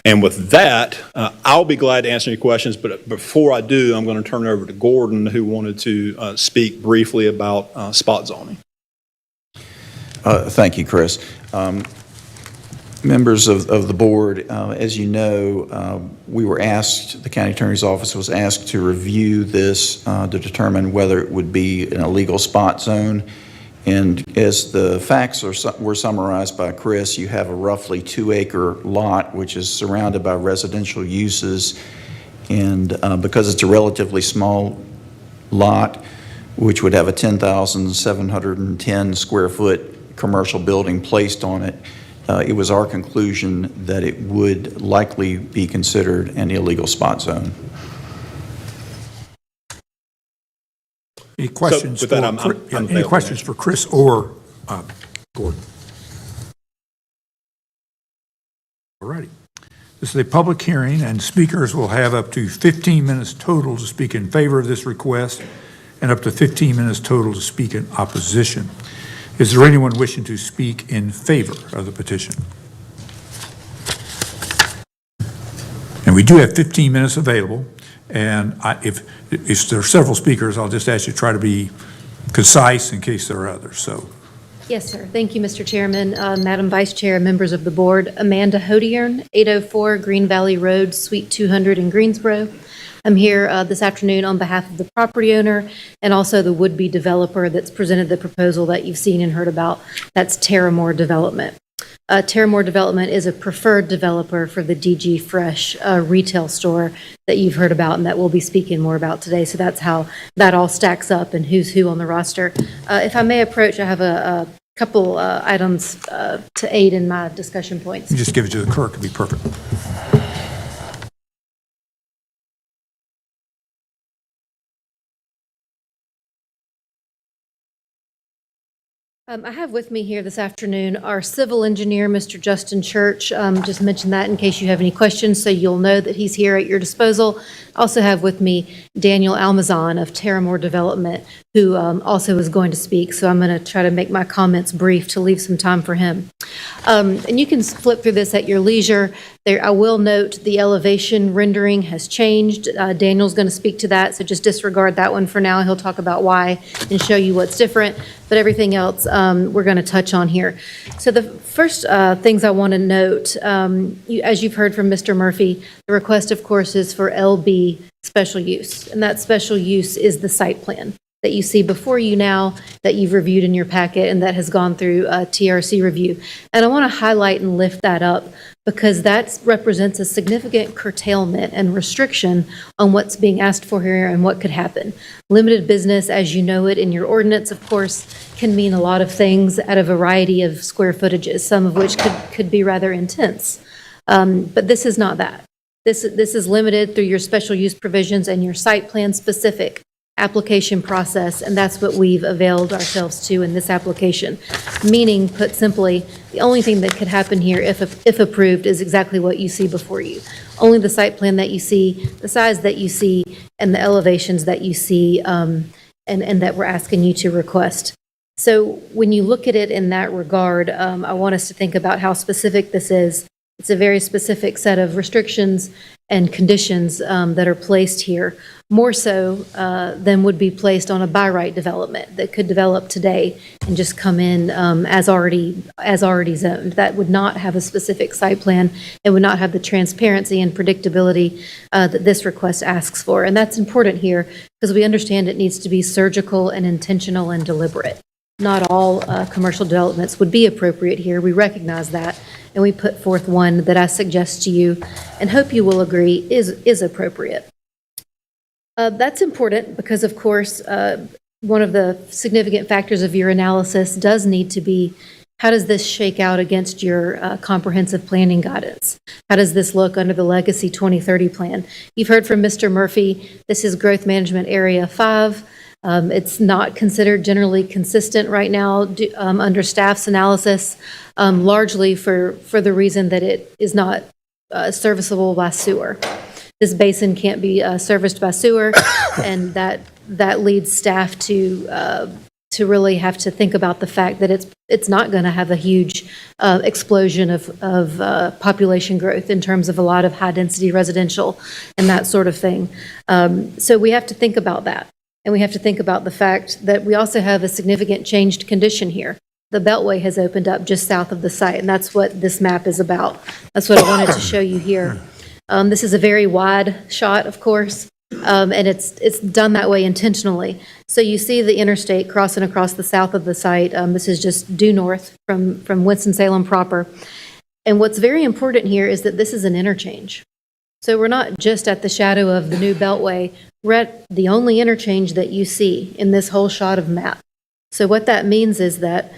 And with that, I'll be glad to answer any questions, but before I do, I'm going to turn it over to Gordon, who wanted to speak briefly about spot zoning. Thank you, Chris. Members of the board, as you know, we were asked, the county attorney's office was asked to review this to determine whether it would be an illegal spot zone. And as the facts were summarized by Chris, you have a roughly 2-acre lot which is surrounded by residential uses. And because it's a relatively small lot, which would have a 10,710 square foot commercial building placed on it, it was our conclusion that it would likely be considered an illegal spot zone. Any questions? with that, I'm any available questions to for Chris or Gordon? All righty. This is a public hearing, and speakers will have up to 15 minutes total to speak in favor of this request and up to 15 minutes total to speak in opposition. Is there anyone wishing to speak in favor of the petition? And we do have 15 minutes available, and if there are several speakers, I'll just ask you to try to be concise in case there are others. So, Yes, sir. Thank you, Mr. Chairman, Madam Vice Chair, members of the board. Amanda Hodiern, 804 Green Valley Road, Suite 200 in Greensboro. I'm here this afternoon on behalf of the property owner and also the would-be developer that's presented the proposal that you've seen and heard about. That's Terramore Development. Terramore Development is a preferred developer for the DG Fresh retail store that you've heard about and that we'll be speaking more about today. So that's how that all stacks up and who's who on the roster. If I may approach, I have a couple items to aid in my discussion points. You just give it to the clerk, it'd be perfect. I have with me here this afternoon our civil engineer, Mr. Justin Church. Just mention that in case you have any questions, so you'll know that he's here at your disposal. Also have with me Daniel Almazan of Terramore Development, who also is going to speak. So I'm going to try to make my comments brief to leave some time for him. And you can flip through this at your leisure. There, I will note the elevation rendering has changed. Daniel's going to speak to that, so just disregard that one for now. He'll talk about why and show you what's different. But everything else we're going to touch on here. So the first things I want to note, as you've heard from Mr. Murphy, the request, of course, is for LB special use. And that special use is the site plan that you see before you now, that you've reviewed in your packet, and that has gone through TRC review. And I want to highlight and lift that up because that represents a significant curtailment and restriction on what's being asked for here and what could happen. Limited business, as you know it in your ordinance, of course, can mean a lot of things at a variety of square footages, some of which could be rather intense. But this is not that. This is limited through your special use provisions and your site plan specific application process, and that's what we've availed ourselves to in this application. Meaning, put simply, the only thing that could happen here, if approved, is exactly what you see before you. Only the site plan that you see, the size that you see, and the elevations that you see, and that we're asking you to request. So when you look at it in that regard, I want us to think about how specific this is. It's a very specific set of restrictions and conditions that are placed here, more so than would be placed on a by right development that could develop today and just come in as already zoned. That would not have a specific site plan. It would not have the transparency and predictability that this request asks for. And that's important here because we understand it needs to be surgical and intentional and deliberate. Not all commercial developments would be appropriate here. We recognize that, and we put forth one that I suggest to you and hope you will agree is appropriate. That's important because, of course, one of the significant factors of your analysis does need to be, how does this shake out against your comprehensive planning guidance? How does this look under the Legacy 2030 plan? You've heard from Mr. Murphy, this is Growth Management Area 5. It's not considered generally consistent right now under staff's analysis, largely for the reason that it is not serviceable by sewer. This basin can't be serviced by sewer, and that leads staff to really have to think about the fact that it's not going to have a huge explosion of population growth in terms of a lot of high-density residential and that sort of thing. So we have to think about that. And we have to think about the fact that we also have a significant changed condition here. The Beltway has opened up just south of the site, and that's what this map is about. That's what I wanted to show you here. This is a very wide shot, of course, and it's done that way intentionally. So you see the interstate crossing across the south of the site. This is just due north from Winston-Salem proper. And what's very important here is that this is an interchange. So we're not just at the shadow of the new Beltway, we're at the only interchange that you see in this whole shot of map. So what that means is that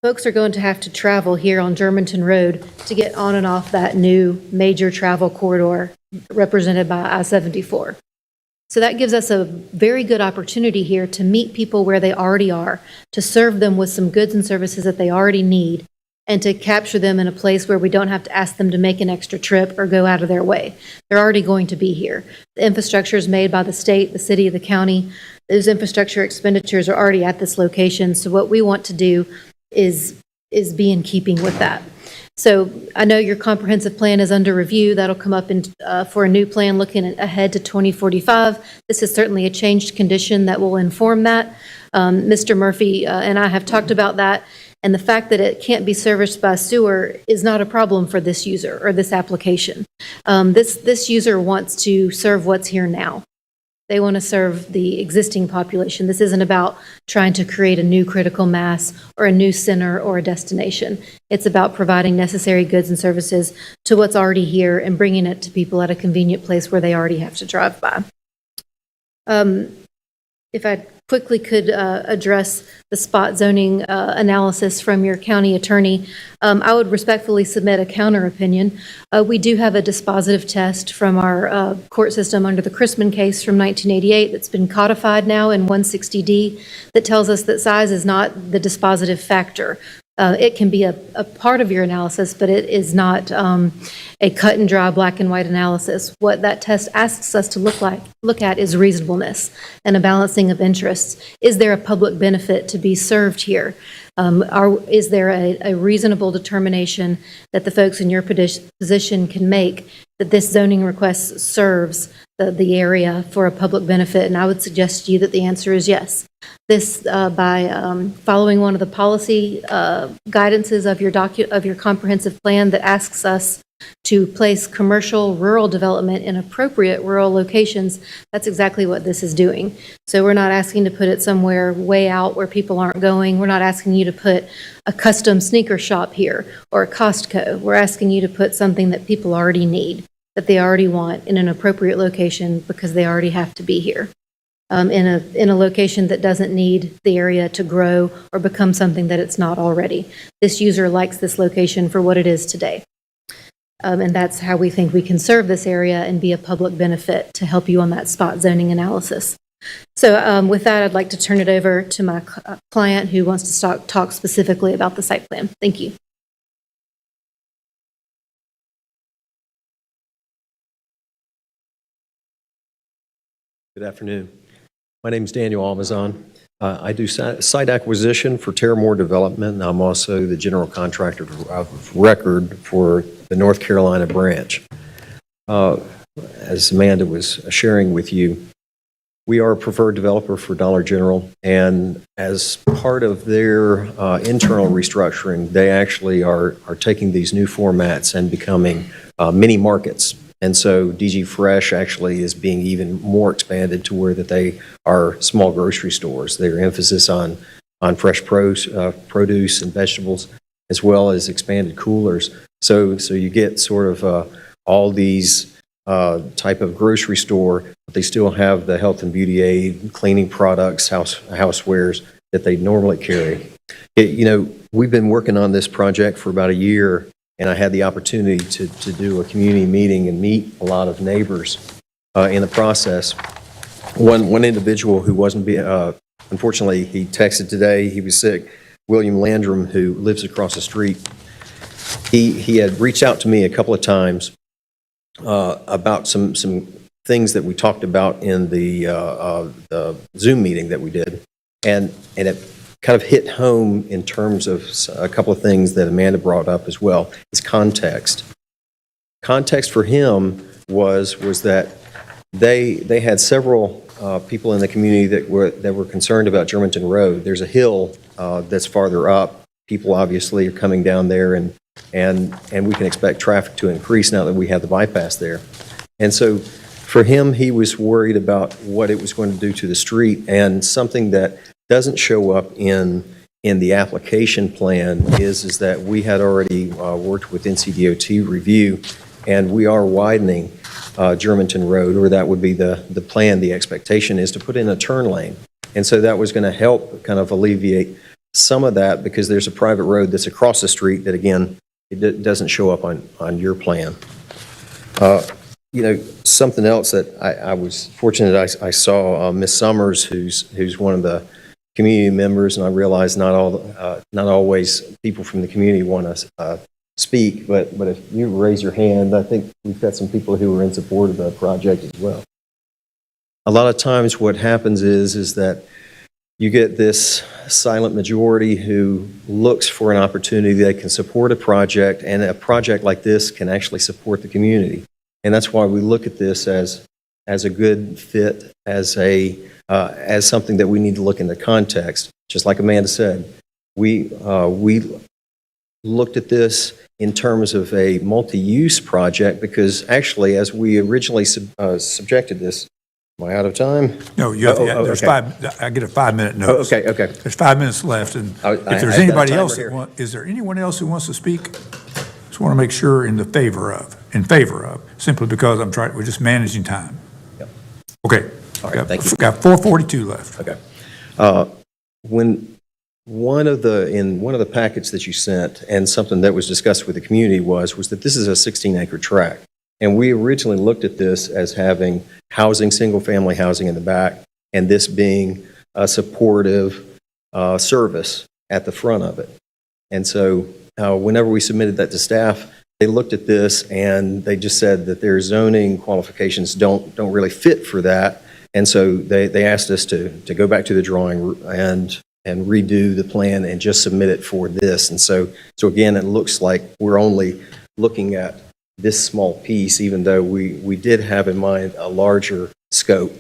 folks are going to have to travel here on Germantown Road to get on and off that new major travel corridor represented by I-74. So that gives us a very good opportunity here to meet people where they already are, to serve them with some goods and services that they already need, and to capture them in a place where we don't have to ask them to make an extra trip or go out of their way. They're already going to be here. The infrastructure is made by the state, the city, the county. Those infrastructure expenditures are already at this location. So what we want to do is be in keeping with that. So I know your comprehensive plan is under review. That'll come up for a new plan looking ahead to 2045. This is certainly a changed condition that will inform that. Mr. Murphy and I have talked about that. And the fact that it can't be serviced by sewer is not a problem for this user or this application. This user wants to serve what's here now. They want to serve the existing population. This isn't about trying to create a new critical mass or a new center or a destination. It's about providing necessary goods and services to what's already here and bringing it to people at a convenient place where they already have to drive by. If I quickly could address the spot zoning analysis from your county attorney, I would respectfully submit a counter opinion. We do have a dispositive test from our court system under the Chrisman case from 1988 that's been codified now in 160D that tells us that size is not the dispositive factor. It can be a part of your analysis, but it is not a cut and dry black and white analysis. What that test asks us to look at is reasonableness and a balancing of interests. Is there a public benefit to be served here? Is there a reasonable determination that the folks in your position can make that this zoning request serves the area for a public benefit? And I would suggest to you that the answer is yes. This, by following one of the policy guidances of your comprehensive plan that asks us to place commercial rural development in appropriate rural locations, that's exactly what this is doing. So we're not asking to put it somewhere way out where people aren't going. We're not asking you to put a custom sneaker shop here or a Costco. We're asking you to put something that people already need, that they already want in an appropriate location because they already have to be here. In a location that doesn't need the area to grow or become something that it's not already. This user likes this location for what it is today. And that's how we think we can serve this area and be a public benefit to help you on that spot zoning analysis. So with that, I'd like to turn it over to my client who wants to talk specifically about the site plan. Thank you. Good afternoon. My name is Daniel Almazan. I do site acquisition for Terramore Development, and I'm also the general contractor of record for the North Carolina branch. As Amanda was sharing with you, we are a preferred developer for Dollar General, and as part of their internal restructuring, they actually are taking these new formats and becoming mini markets. And so DG Fresh actually is being even more expanded to where that they are small grocery stores. Their emphasis on fresh produce and vegetables, as well as expanded coolers. So you get sort of all these type of grocery store, but they still have the health and beauty aid, cleaning products, housewares that they normally carry. We've been working on this project for about a year, and I had the opportunity to do a community meeting and meet a lot of neighbors in the process. One individual who wasn't, unfortunately, he texted today, he was sick, William Landrum, who lives across the street. He had reached out to me a couple of times about some things that we talked about in the Zoom meeting that we did, and it kind of hit home in terms of a couple of things that Amanda brought up as well, is context. Context for him was that they had several people in the community that were concerned about Germantown Road. There's a hill that's farther up. People obviously are coming down there, and we can expect traffic to increase now that we have the bypass there. And so for him, he was worried about what it was going to do to the street, and something that doesn't show up in the application plan is that we had already worked with NCDOT review, and we are widening Germantown Road, or that would be the plan. The expectation is to put in a turn lane. And so that was going to help kind of alleviate some of that, because there's a private road that's across the street that, again, it doesn't show up on your plan. Something else that I was fortunate I saw Ms. Summers, who's one of the community members, and I realize not always people from the community want to speak, but if you raise your hand, I think we've got some people who are in support of the project as well. A lot of times what happens is that you get this silent majority who looks for an opportunity that can support a project, and a project like this can actually support the community. And that's why we look at this as a good fit, as something that we need to look into context. Just like Amanda said, we looked at this in terms of a multi-use project, because actually, as we originally subjected this, Am I out of time? No, you have, there's okay. I get a 5-minute notice. Okay. There's 5 minutes left, and I if there's have that anybody timer else, here. is there anyone else who wants to speak? Just want to make sure in favor of, simply because we're just managing time. Yep. Okay. All right, thank you. Got 4:42 left. Okay. When in one of the packets that you sent, and something that was discussed with the community was that this is a 16-acre tract. And we originally looked at this as having housing, single-family housing in the back, and this being a supportive service at the front of it. And so whenever we submitted that to staff, they looked at this and they just said that their zoning qualifications don't really fit for that. And so they asked us to go back to the drawing and redo the plan and just submit it for this. And so again, it looks like we're only looking at this small piece, even though we did have in mind a larger scope.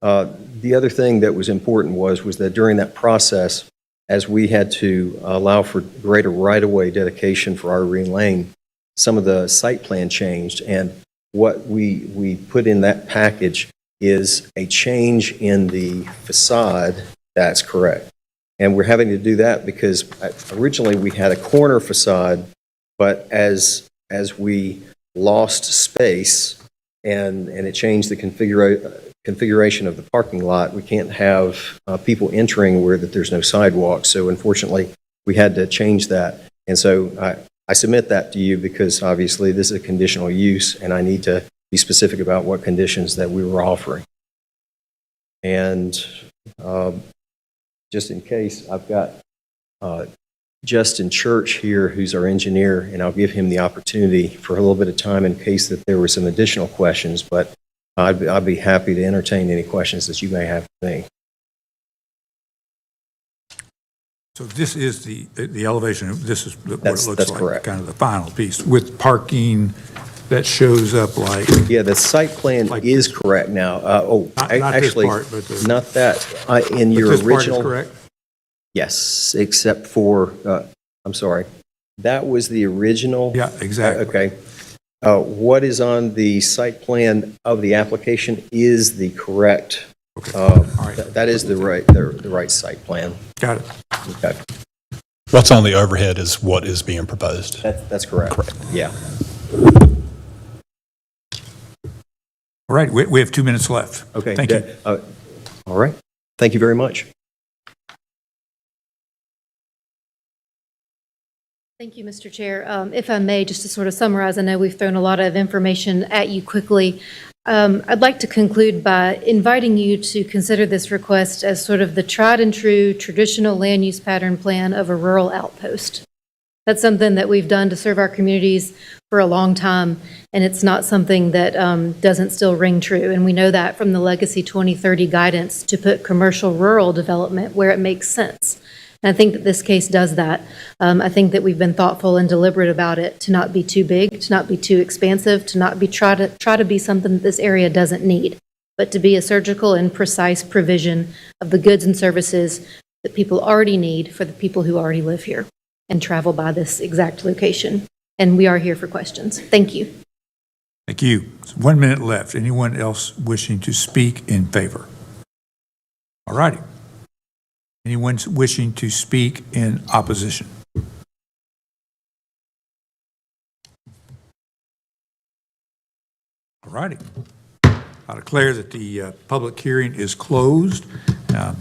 The other thing that was important was that during that process, as we had to allow for greater right-of-way dedication for our Green Lane, some of the site plan changed. And what we put in that package is a change in the facade. That's correct. And we're having to do that because originally we had a corner facade, but as we lost space and it changed the configuration of the parking lot, we can't have people entering where there's no sidewalk. So unfortunately, we had to change that. And so I submit that to you because obviously this is a conditional use and I need to be specific about what conditions that we were offering. And just in case, I've got Justin Church here, who's our engineer, and I'll give him the opportunity for a little bit of time in case that there were some additional questions, but I'd be happy to entertain any questions that you may have for me. So this is the elevation, this is what it looks like. That's correct. Kind of the final piece, with parking that shows up like. Yeah, the site plan is correct now. Not this Actually, part, but not that. In your this original. part is correct? Yes, except for, I'm sorry, that was the original. Yeah, exactly. Okay. What is on the site plan of the application is the correct. Okay. All right. That is the right site plan. Got it. Okay. What's on the overhead is what is being proposed. That's correct. Correct. Yeah. All right, we have 2 minutes left. Okay. Thank you. All right. Thank you very much. Thank you, Mr. Chair. If I may, just to sort of summarize, I know we've thrown a lot of information at you quickly. I'd like to conclude by inviting you to consider this request as sort of the tried and true traditional land use pattern plan of a rural outpost. That's something that we've done to serve our communities for a long time, and it's not something that doesn't still ring true. And we know that from the Legacy 2030 guidance to put commercial rural development where it makes sense. And I think that this case does that. I think that we've been thoughtful and deliberate about it to not be too big, to not be too expansive, to not be try to be something that this area doesn't need, but to be a surgical and precise provision of the goods and services that people already need for the people who already live here and travel by this exact location. And we are here for questions. Thank you. Thank you. 1 minute left. Anyone else wishing to speak in favor? All righty. Anyone wishing to speak in opposition? All righty. I declare that the public hearing is closed.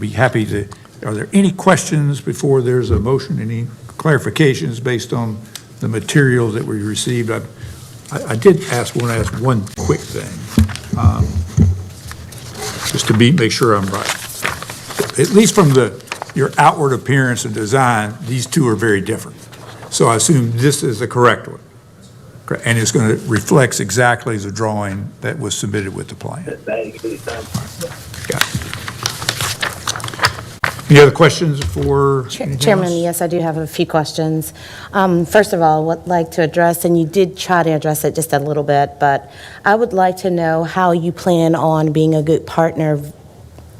Be happy to, are there any questions before there's a motion, any clarifications based on the materials that we received? I did ask one quick thing, just to make sure I'm right. At least from your outward appearance and design, these two are very different. So I assume this is the correct one. And it's going to reflect exactly the drawing that was submitted with the plan. Got it. Any other questions for anything Chairman, else? yes, I do have a few questions. First of all, I would like to address, and you did try to address it just a little bit, but I would like to know how you plan on being a good partner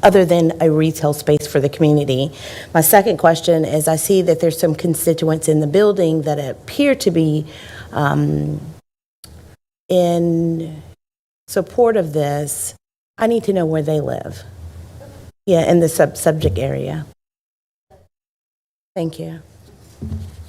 other than a retail space for the community. My second question is, I see that there's some constituents in the building that appear to be in support of this. I need to know where they live. Yeah, in the subject area. Thank you.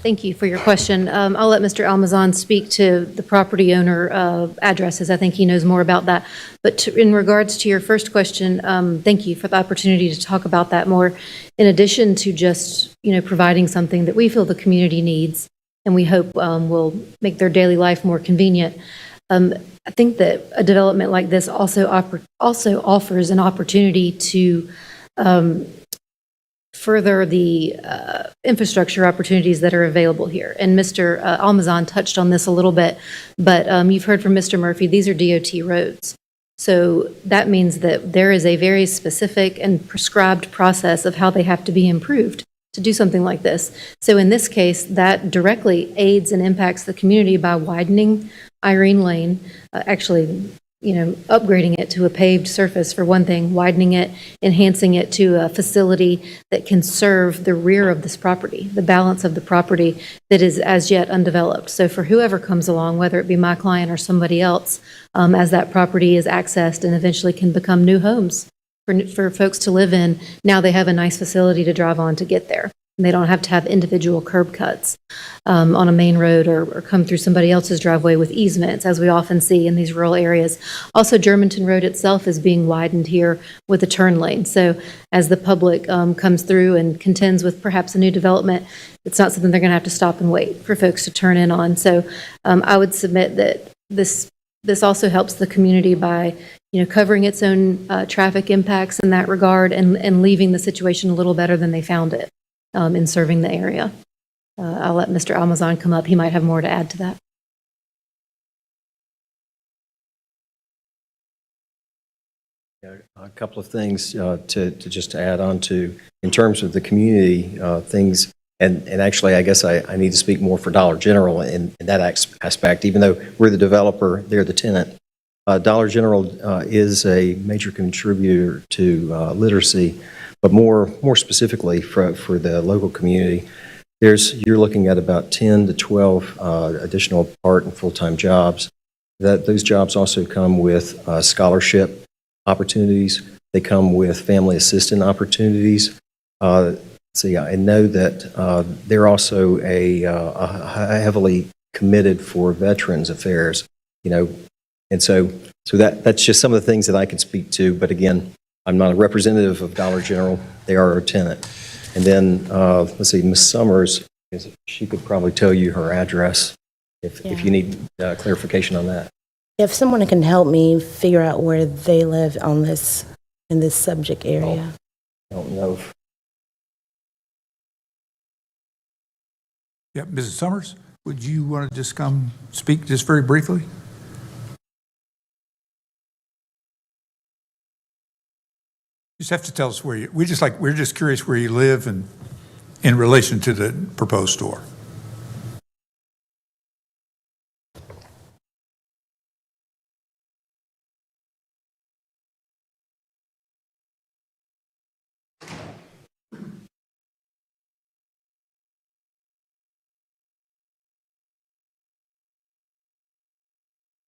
Thank you for your question. I'll let Mr. Almazan speak to the property owner addresses. I think he knows more about that. But in regards to your first question, thank you for the opportunity to talk about that more. In addition to just, providing something that we feel the community needs and we hope will make their daily life more convenient, I think that a development like this also offers an opportunity to further the infrastructure opportunities that are available here. And Mr. Almazan touched on this a little bit, but you've heard from Mr. Murphy, these are DOT roads. So that means that there is a very specific and prescribed process of how they have to be improved to do something like this. So in this case, that directly aids and impacts the community by widening Irene Lane, upgrading it to a paved surface for one thing, widening it, enhancing it to a facility that can serve the rear of this property, the balance of the property that is as yet undeveloped. So for whoever comes along, whether it be my client or somebody else, as that property is accessed and eventually can become new homes for folks to live in, now they have a nice facility to drive on to get there. And they don't have to have individual curb cuts on a main road or come through somebody else's driveway with easements, as we often see in these rural areas. Also, Germantown Road itself is being widened here with a turn lane. So as the public comes through and contends with perhaps a new development, it's not something they're going to have to stop and wait for folks to turn in on. So I would submit that this also helps the community by covering its own traffic impacts in that regard and leaving the situation a little better than they found it. In serving the area. I'll let Mr. Almazan come up. He might have more to add to that. A couple of things to just add on to, in terms of the community things, and actually I guess I need to speak more for Dollar General in that aspect. Even though we're the developer, they're the tenant. Dollar General is a major contributor to literacy, but more specifically for the local community, you're looking at about 10 to 12 additional part and full-time jobs. Those jobs also come with scholarship opportunities. They come with family assistant opportunities. I know that they're also a heavily committed for Veterans Affairs, and so that's just some of the things that I can speak to. But again, I'm not a representative of Dollar General. They are our tenant. And then, let's see, Ms. Summers, she could probably tell you her address if you need clarification on that. If someone can help me figure out where they live in this subject area. I don't know. Yeah, Mrs. Summers, would you want to just come speak just very briefly? You just have to tell us where we're just curious where you live and in relation to the proposed store.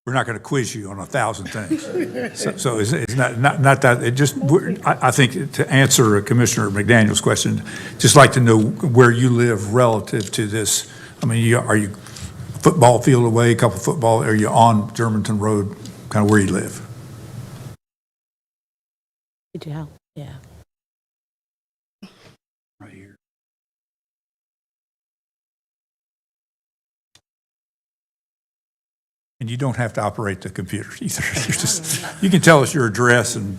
We're not going to quiz you on 1,000 things. So it's not that, it just, I think to answer Commissioner McDaniel's question, just like to know where you live relative to this. I mean, are you a football field away, a couple football, are you on Germantown Road, kind of where you live? Could you help? Yeah. Right here. And you don't have to operate the computer either. You can tell us your address, and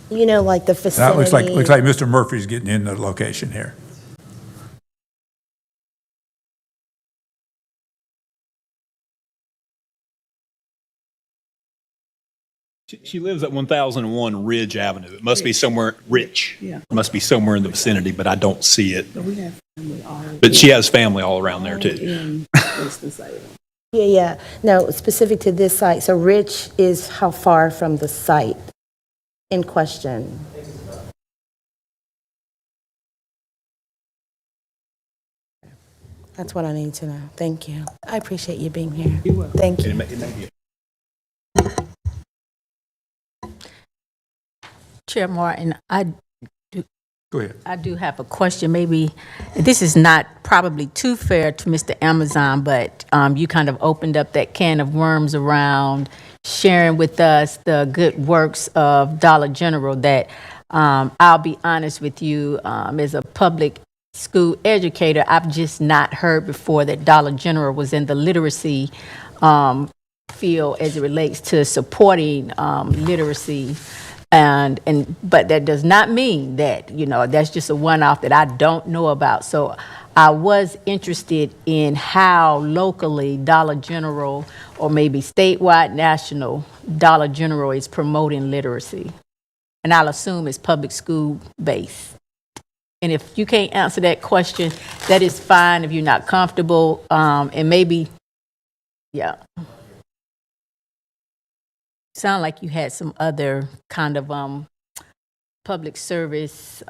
like the facility. that looks like Mr. Murphy's getting in the location here. She lives at 1001 Ridge Avenue. It must be somewhere, Rich. Yeah. It must be somewhere in the vicinity, but I don't see it. But she has family all around there too. Yeah. No, specific to this site. So Rich is how far from the site in question? That's what I need to know. Thank you. I appreciate you being here. Thank you. Chair Martin, Go ahead. I do have a question. Maybe this is not probably too fair to Mr. Amazon, but you kind of opened up that can of worms around sharing with us the good works of Dollar General that I'll be honest with you, as a public school educator, I've just not heard before that Dollar General was in the literacy field as it relates to supporting literacy. But that does not mean that, that's just a one-off that I don't know about. So I was interested in how locally Dollar General, or maybe statewide, national, Dollar General is promoting literacy. And I'll assume it's public school based. And if you can't answer that question, that is fine if you're not comfortable. And maybe, yeah. Sound like you had some other kind of public service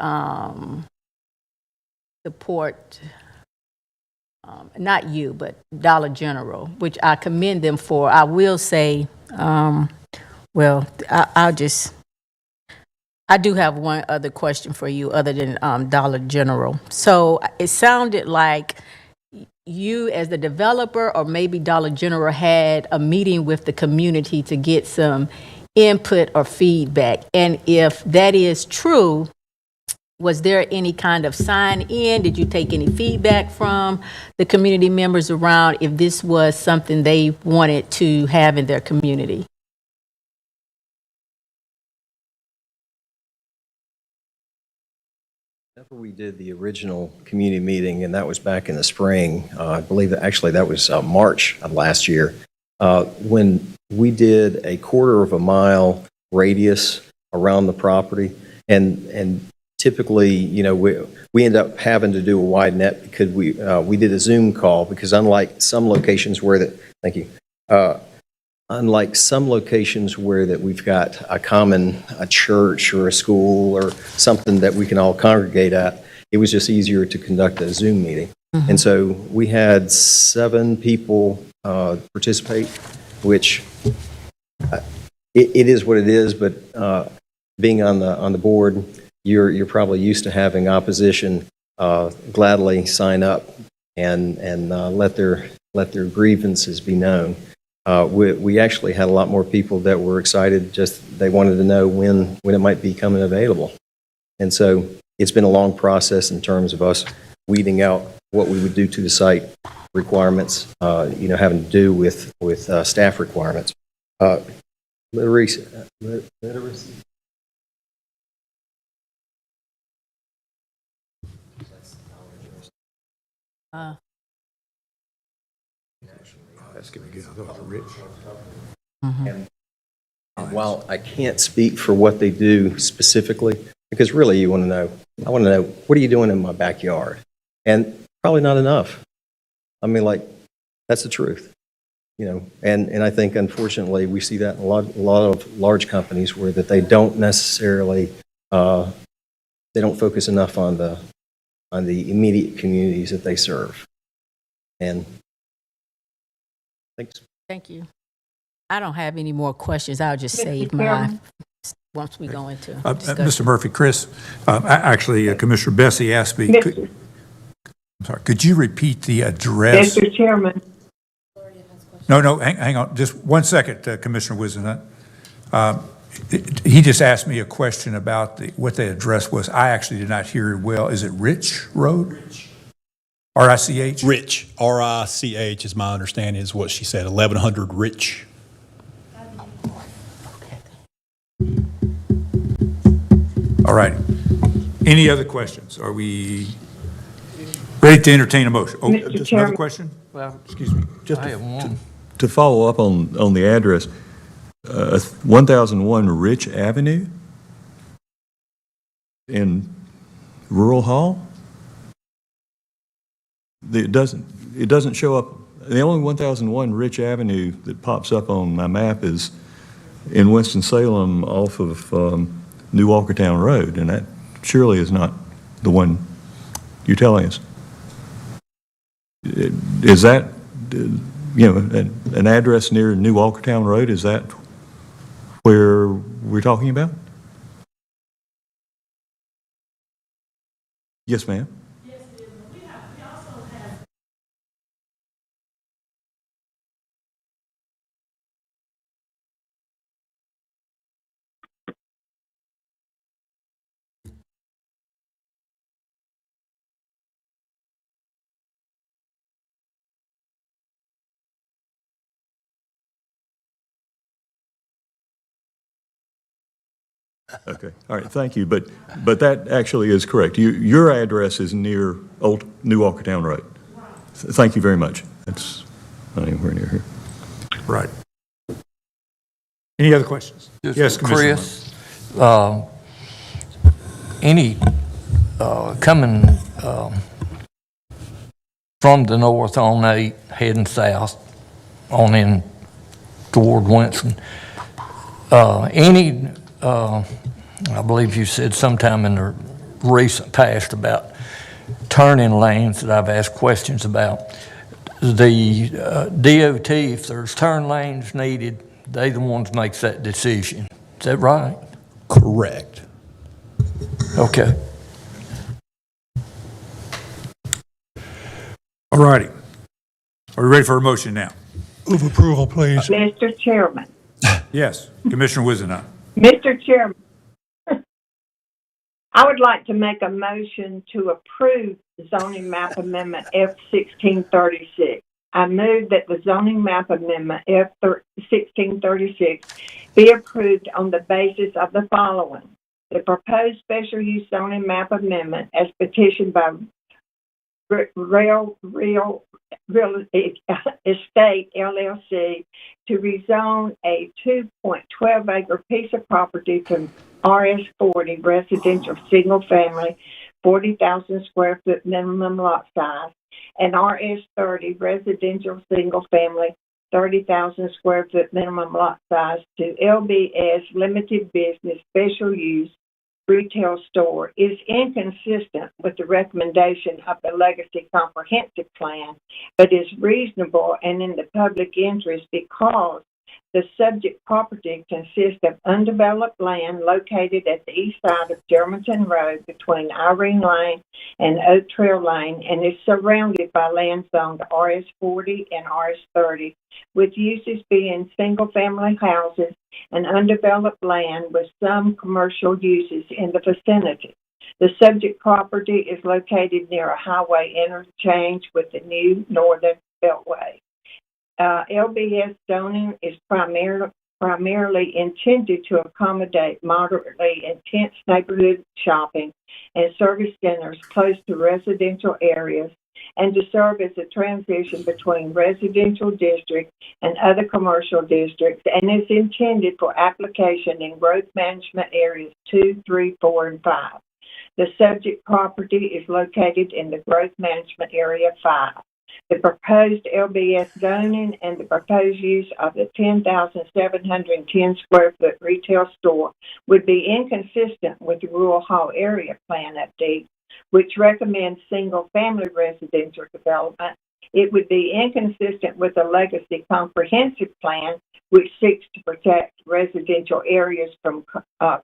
support, not you, but Dollar General, which I commend them for. I will say, I do have one other question for you other than Dollar General. So it sounded like you as the developer, or maybe Dollar General, had a meeting with the community to get some input or feedback. And if that is true, was there any kind of sign-in? Did you take any feedback from the community members around if this was something they wanted to have in their community? Whenever we did the original community meeting, and that was back in the spring, I believe that actually that was March of last year, when we did a 1/4 mile radius around the property, and typically, we end up having to do a wide net because we did a Zoom call, because unlike some locations where that we've got a church or a school or something that we can all congregate at, it was just easier to conduct a Zoom meeting. Mm-hmm. And so we had 7 people participate, which it is what it is, but being on the board, you're probably used to having opposition gladly sign up and let their grievances be known. We actually had a lot more people that were excited, just they wanted to know when it might be coming available. And so it's been a long process in terms of us weeding out what we would do to the site requirements, having to do with staff requirements. Literacy. And while I can't speak for what they do specifically, because really I want to know, what are you doing in my backyard? And probably not enough. I mean, that's the truth, and I think unfortunately we see that in a lot of large companies where that they don't necessarily, they don't focus enough on the immediate communities that they serve. And thanks. Thank you. I don't have any more questions. I'll just save mine once we go into discussion. Mr. Murphy, Chris, actually, Commissioner Bessie asked me, could you repeat the address? Mr. Chairman. No, hang on, just 1 second, Commissioner Wizenhut. He just asked me a question about what the address was. I actually did not hear it well. Is it Rich Road? Rich. R-I-C-H? Rich, R-I-C-H is my understanding, is what she said, 1100 Rich. All right. Any other questions? Are we ready to entertain a motion? Oh, Mr. just Chairman. another question? Well, excuse me. Just To follow up on the address, 1001 Rich Avenue in Rural Hall? It doesn't show up. The only 1001 Rich Avenue that pops up on my map is in Winston-Salem off of New Walkertown Road, and that surely is not the one you're telling us. Is that, an address near New Walkertown Road? Is that where we're talking about? Yes, ma'am. Okay, all right, thank you. But that actually is correct. Your address is near New Walkertown Road. Thank you very much. That's not anywhere near here. Right. Any other questions? Yes, Commissioner. Chris, any coming from the north on 8, heading south on in toward Winston, I believe you said sometime in the recent past about turning lanes that I've asked questions about. The DOT, if there's turn lanes needed, they the ones makes that decision. Is that right? Correct. Okay. All righty. Are we ready for a motion now? Move approval, please. Mr. Chairman. Yes, Commissioner Wizenhut. Mr. Chairman, I would like to make a motion to approve the zoning map amendment F-1636. I move that the zoning map amendment F-1636 be approved on the basis of the following. The proposed special use zoning map amendment as petitioned by Real Estate LLC to rezone a 2.12 acre piece of property from RS40 residential single family 40,000 square foot minimum lot size and RS30 residential single family 30,000 square foot minimum lot size to LBS limited business special use retail store is inconsistent with the recommendation of the Legacy Comprehensive Plan, but is reasonable and in the public interest because the subject property consists of undeveloped land located at the east side of Germantown Road between Irene Lane and Oak Trail Lane and is surrounded by land zoned RS40 and RS30, with uses being single-family houses and undeveloped land with some commercial uses in the vicinity. The subject property is located near a highway interchange with the new Northern Beltway. LBS zoning is primarily intended to accommodate moderately intense neighborhood shopping and service centers close to residential areas and to serve as a transition between residential districts and other commercial districts and is intended for application in growth management areas 2, 3, 4, and 5. The subject property is located in the growth management area 5. The proposed LBS zoning and the proposed use of the 10,710 square foot retail store would be inconsistent with the Rural Hall Area Plan update, which recommends single-family residential development. It would be inconsistent with the Legacy Comprehensive Plan, which seeks to protect residential areas from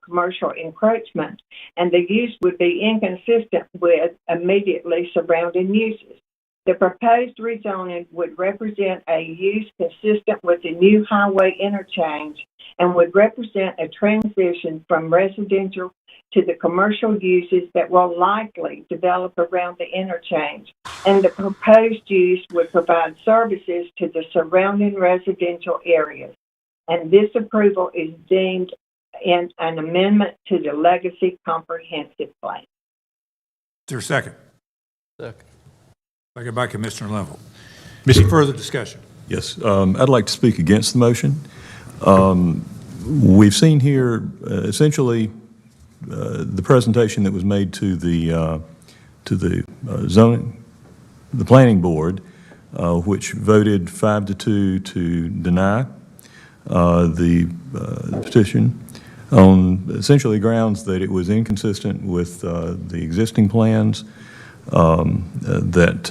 commercial encroachment, and the use would be inconsistent with immediately surrounding uses. The proposed rezoning would represent a use consistent with the new highway interchange and would represent a transition from residential to the commercial uses that will likely develop around the interchange. And the proposed use would provide services to the surrounding residential areas. And this approval is deemed an amendment to the Legacy Comprehensive Plan. Is there a second? Second. Second by Commissioner Linville. Any further discussion? Yes, I'd like to speak against the motion. We've seen here essentially the presentation that was made to the zoning, the planning board, which voted 5-2 to deny the petition on essentially grounds that it was inconsistent with the existing plans, that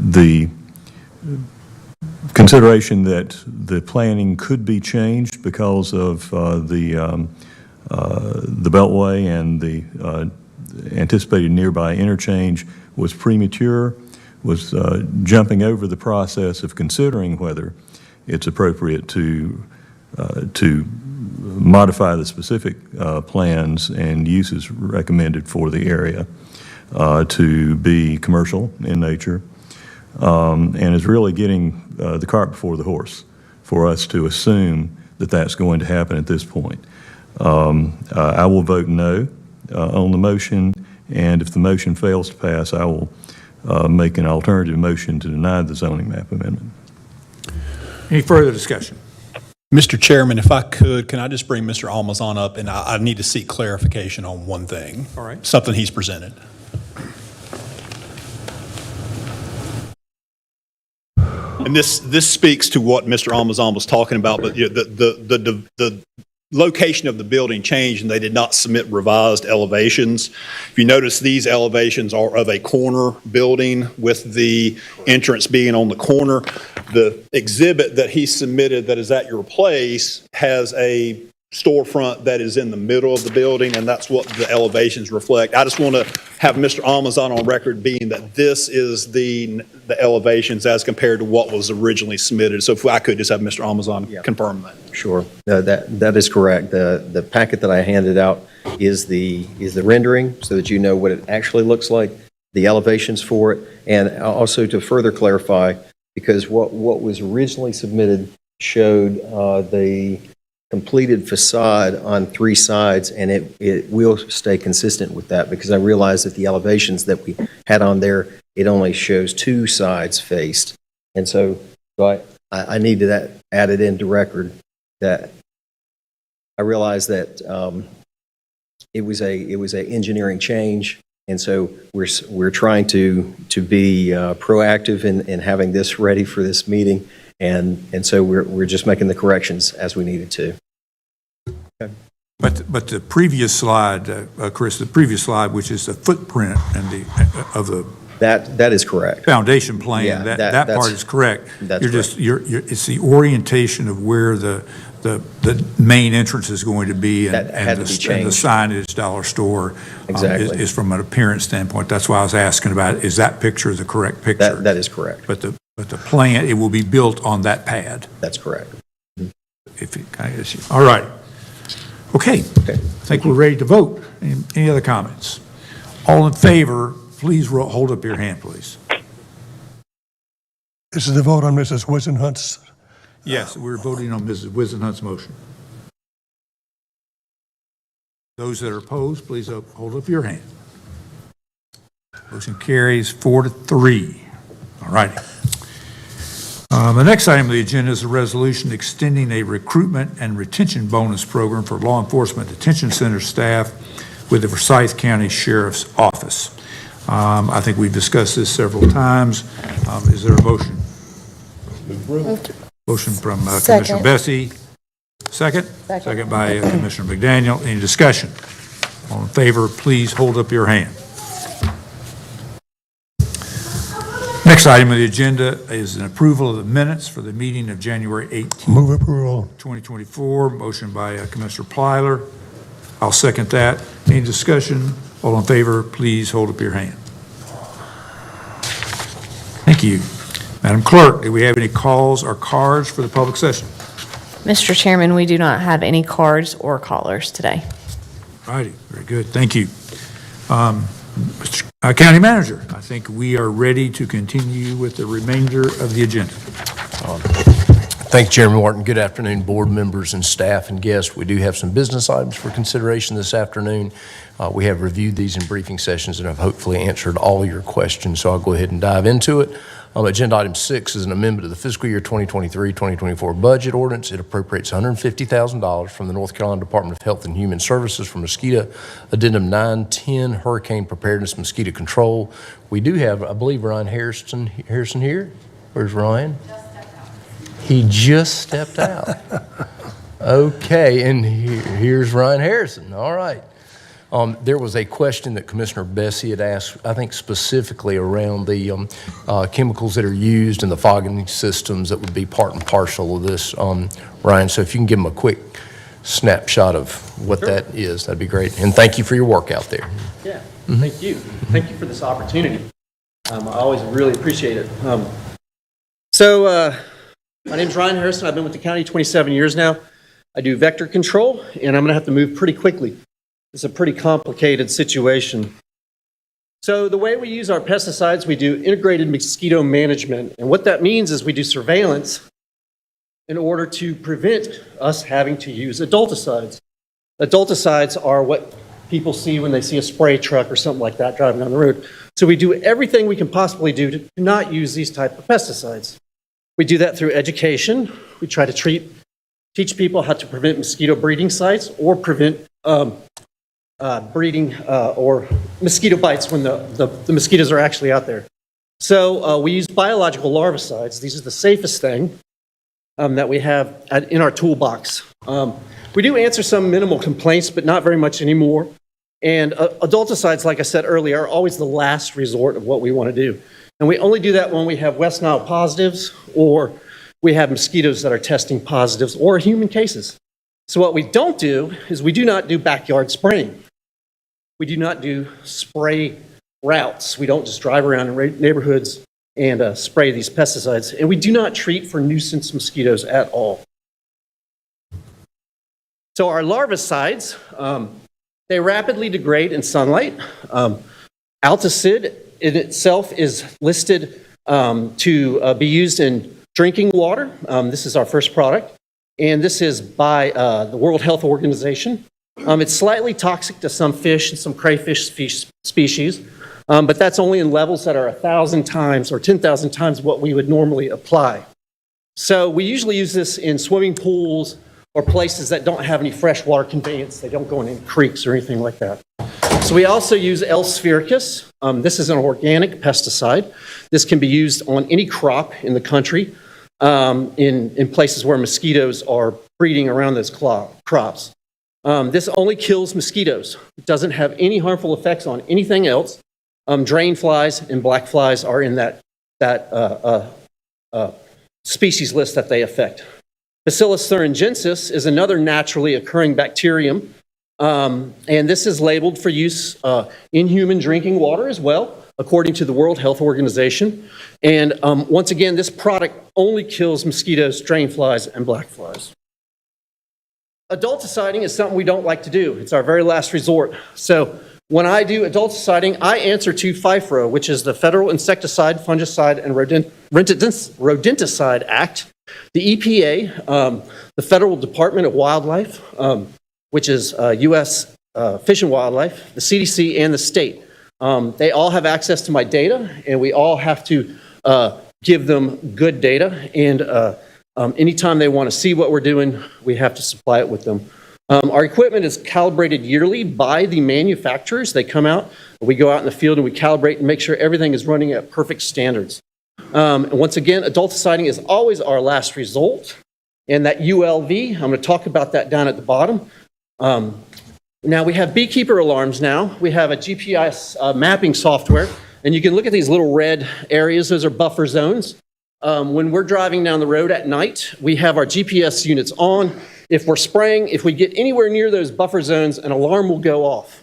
the consideration that the planning could be changed because of the Beltway and the anticipated nearby interchange was premature, was jumping over the process of considering whether it's appropriate to modify the specific plans and uses recommended for the area to be commercial in nature, and is really getting the cart before the horse for us to assume that that's going to happen at this point. I will vote no on the motion, and if the motion fails to pass, I will make an alternative motion to deny the zoning map amendment. Any further discussion? Mr. Chairman, if I could, can I just bring Mr. Almazan up, and I need to seek clarification on one thing. All right. Something he's presented. And this speaks to what Mr. Almazan was talking about, but the location of the building changed and they did not submit revised elevations. If you notice, these elevations are of a corner building with the entrance being on the corner. The exhibit that he submitted that is at your place has a storefront that is in the middle of the building, and that's what the elevations reflect. I just want to have Mr. Almazan on record being that this is the elevations as compared to what was originally submitted. So if I could just have Mr. Almazan confirm that. Sure. That is correct. The packet that I handed out is the rendering so that you know what it actually looks like, the elevations for it, and also to further clarify, because what was originally submitted showed the completed facade on 3 sides, and it will stay consistent with that, because I realized that the elevations that we had on there, it only shows 2 sides faced. And so I needed that added into record, that I realized that it was a engineering change, and so we're trying to be proactive in having this ready for this meeting, and so we're just making the corrections as we needed to. Okay. But the previous slide, Chris, the previous slide, which is the footprint and of the that is correct. Foundation plan, Yeah, that part is correct. That's You're just it's the orientation of where the main entrance is going to be, and the signage dollar store Exactly. is from an appearance standpoint. That's why I was asking about, is that picture the correct picture? That is correct. But the plan, it will be built on that pad. That's correct. All right. Okay. I think we're ready to vote. Any other comments? All in favor, please hold up your hand, please. This is the vote on Mrs. Wizenhut's. Yes, we're voting on Mrs. Wizenhut's motion. Those that are opposed, please hold up your hand. Motion carries 4-3. All righty. The next item on the agenda is a resolution extending a recruitment and retention bonus program for law enforcement detention center staff with the Forsyth County Sheriff's Office. I think we've discussed this several times. Is there a motion? Motion from Commissioner Bessie. Second? Second by Commissioner McDaniel. Any discussion? All in favor, please hold up your hand. Next item on the agenda is an approval of the minutes for the meeting of January 18th. Move approval. 2024. Motion by Commissioner Plyler. I'll second that. Any discussion? All in favor, please hold up your hand. Thank you. Madam Clerk, do we have any calls or cards for the public session? Mr. Chairman, we do not have any cards or callers today. Righty, very good. Thank you. Mr. County Manager, I think we are ready to continue with the remainder of the agenda. Thank you, Chairman Martin. Good afternoon, board members and staff and guests. We do have some business items for consideration this afternoon. We have reviewed these in briefing sessions and have hopefully answered all your questions, so I'll go ahead and dive into it. Agenda item 6 is an amendment of the fiscal year 2023-2024 budget ordinance. It appropriates $150,000 from the North Carolina Department of Health and Human Services for mosquito addendum 910 hurricane preparedness mosquito control. We do have, I believe, Ryan Harrison here. Where's Ryan? He just stepped out. Okay, and here's Ryan Harrison. All right. There was a question that Commissioner Bessie had asked, I think specifically around the chemicals that are used in the fogging systems that would be part and parcel of this, Ryan. So if you can give him a quick snapshot of what that is, that'd be great. And thank you for your work out there. Yeah, thank you. Thank you for this opportunity. I always really appreciate it. My name's Ryan Harrison. I've been with the county 27 years now. I do vector control, and I'm going to have to move pretty quickly. It's a pretty complicated situation. So the way we use our pesticides, we do integrated mosquito management. And what that means is we do surveillance in order to prevent us having to use adulticides. Adulticides are what people see when they see a spray truck or something like that driving on the road. So we do everything we can possibly do to not use these type of pesticides. We do that through education. We try to teach people how to prevent mosquito breeding sites or prevent breeding or mosquito bites when the mosquitoes are actually out there. So we use biological larvicides. These are the safest thing that we have in our toolbox. We do answer some minimal complaints, but not very much anymore. And adulticides, like I said earlier, are always the last resort of what we want to do. And we only do that when we have West Nile positives or we have mosquitoes that are testing positives or human cases. So what we don't do is we do not do backyard spraying. We do not do spray routes. We don't just drive around in neighborhoods and spray these pesticides. And we do not treat for nuisance mosquitoes at all. So our larvicides, they rapidly degrade in sunlight. Alticid in itself is listed to be used in drinking water. This is our first product. And this is by the World Health Organization. It's slightly toxic to some fish and some crayfish species, but that's only in levels that are 1,000 times or 10,000 times what we would normally apply. So we usually use this in swimming pools or places that don't have any freshwater conveyance. They don't go in any creeks or anything like that. So we also use L. sphericus. This is an organic pesticide. This can be used on any crop in the country in places where mosquitoes are breeding around those crops. This only kills mosquitoes. It doesn't have any harmful effects on anything else. Drain flies and black flies are in that species list that they affect. Bacillus thuringiensis is another naturally occurring bacterium, and this is labeled for use in human drinking water as well, according to the World Health Organization. And once again, this product only kills mosquitoes, drain flies, and black flies. Adulticiding is something we don't like to do. It's our very last resort. So when I do adulticiding, I answer to FIFRA, which is the Federal Insecticide, Fungicide, and Rodenticide Act, the EPA, the Federal Department of Wildlife, which is U.S. Fish and Wildlife, the CDC, and the state. They all have access to my data, and we all have to give them good data. And anytime they want to see what we're doing, we have to supply it with them. Our equipment is calibrated yearly by the manufacturers. They come out, we go out in the field and we calibrate and make sure everything is running at perfect standards. And once again, adulticiding is always our last result. And that ULV, I'm going to talk about that down at the bottom. Now we have beekeeper alarms now. We have a GPS mapping software. And you can look at these little red areas. Those are buffer zones. When we're driving down the road at night, we have our GPS units on. If we're spraying, if we get anywhere near those buffer zones, an alarm will go off.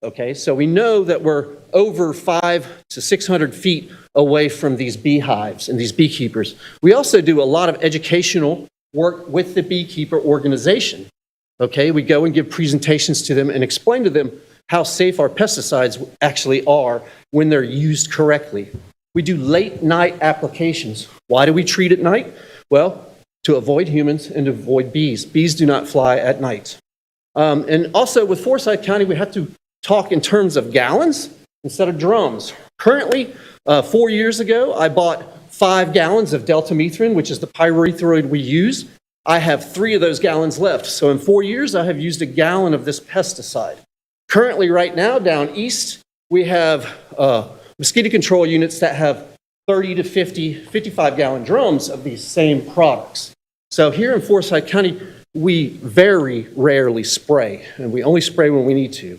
Okay, so we know that we're over 500 to 600 feet away from these beehives and these beekeepers. We also do a lot of educational work with the beekeeper organization. Okay, we go and give presentations to them and explain to them how safe our pesticides actually are when they're used correctly. We do late night applications. Why do we treat at night? Well, to avoid humans and to avoid bees. Bees do not fly at night. And also with Forsyth County, we have to talk in terms of gallons instead of drums. Currently, 4 years ago, I bought 5 gallons of deltamethrin, which is the pyrethroid we use. I have 3 of those gallons left. So in 4 years, I have used a gallon of this pesticide. Currently, right now, down east, we have mosquito control units that have 30 to 50, 55-gallon drums of these same products. So here in Forsyth County, we very rarely spray, and we only spray when we need to.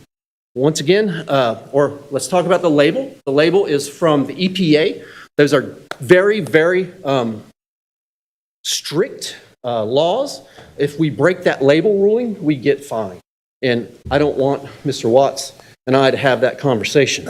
Once again, or let's talk about the label. The label is from the EPA. Those are very, very strict laws. If we break that label ruling, we get fined. And I don't want Mr. Watts and I to have that conversation.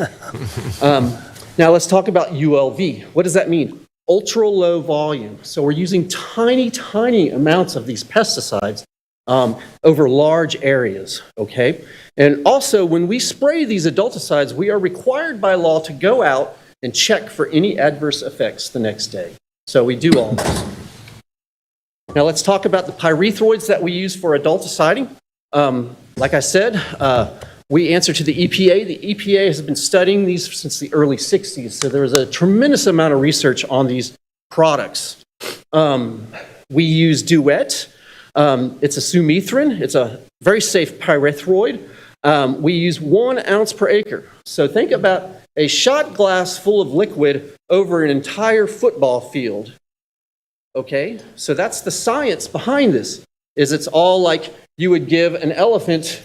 Now let's talk about ULV. What does that mean? Ultra low volume. So we're using tiny, tiny amounts of these pesticides over large areas, okay? And also, when we spray these adulticides, we are required by law to go out and check for any adverse effects the next day. So we do all this. Now let's talk about the pyrethroids that we use for adulticiding. Like I said, we answer to the EPA. The EPA has been studying these since the early 60s, so there was a tremendous amount of research on these products. We use Duet. It's a sumethrin. It's a very safe pyrethroid. We use 1 ounce per acre. So think about a shot glass full of liquid over an entire football field. Okay, so that's the science behind this, is it's all like you would give an elephant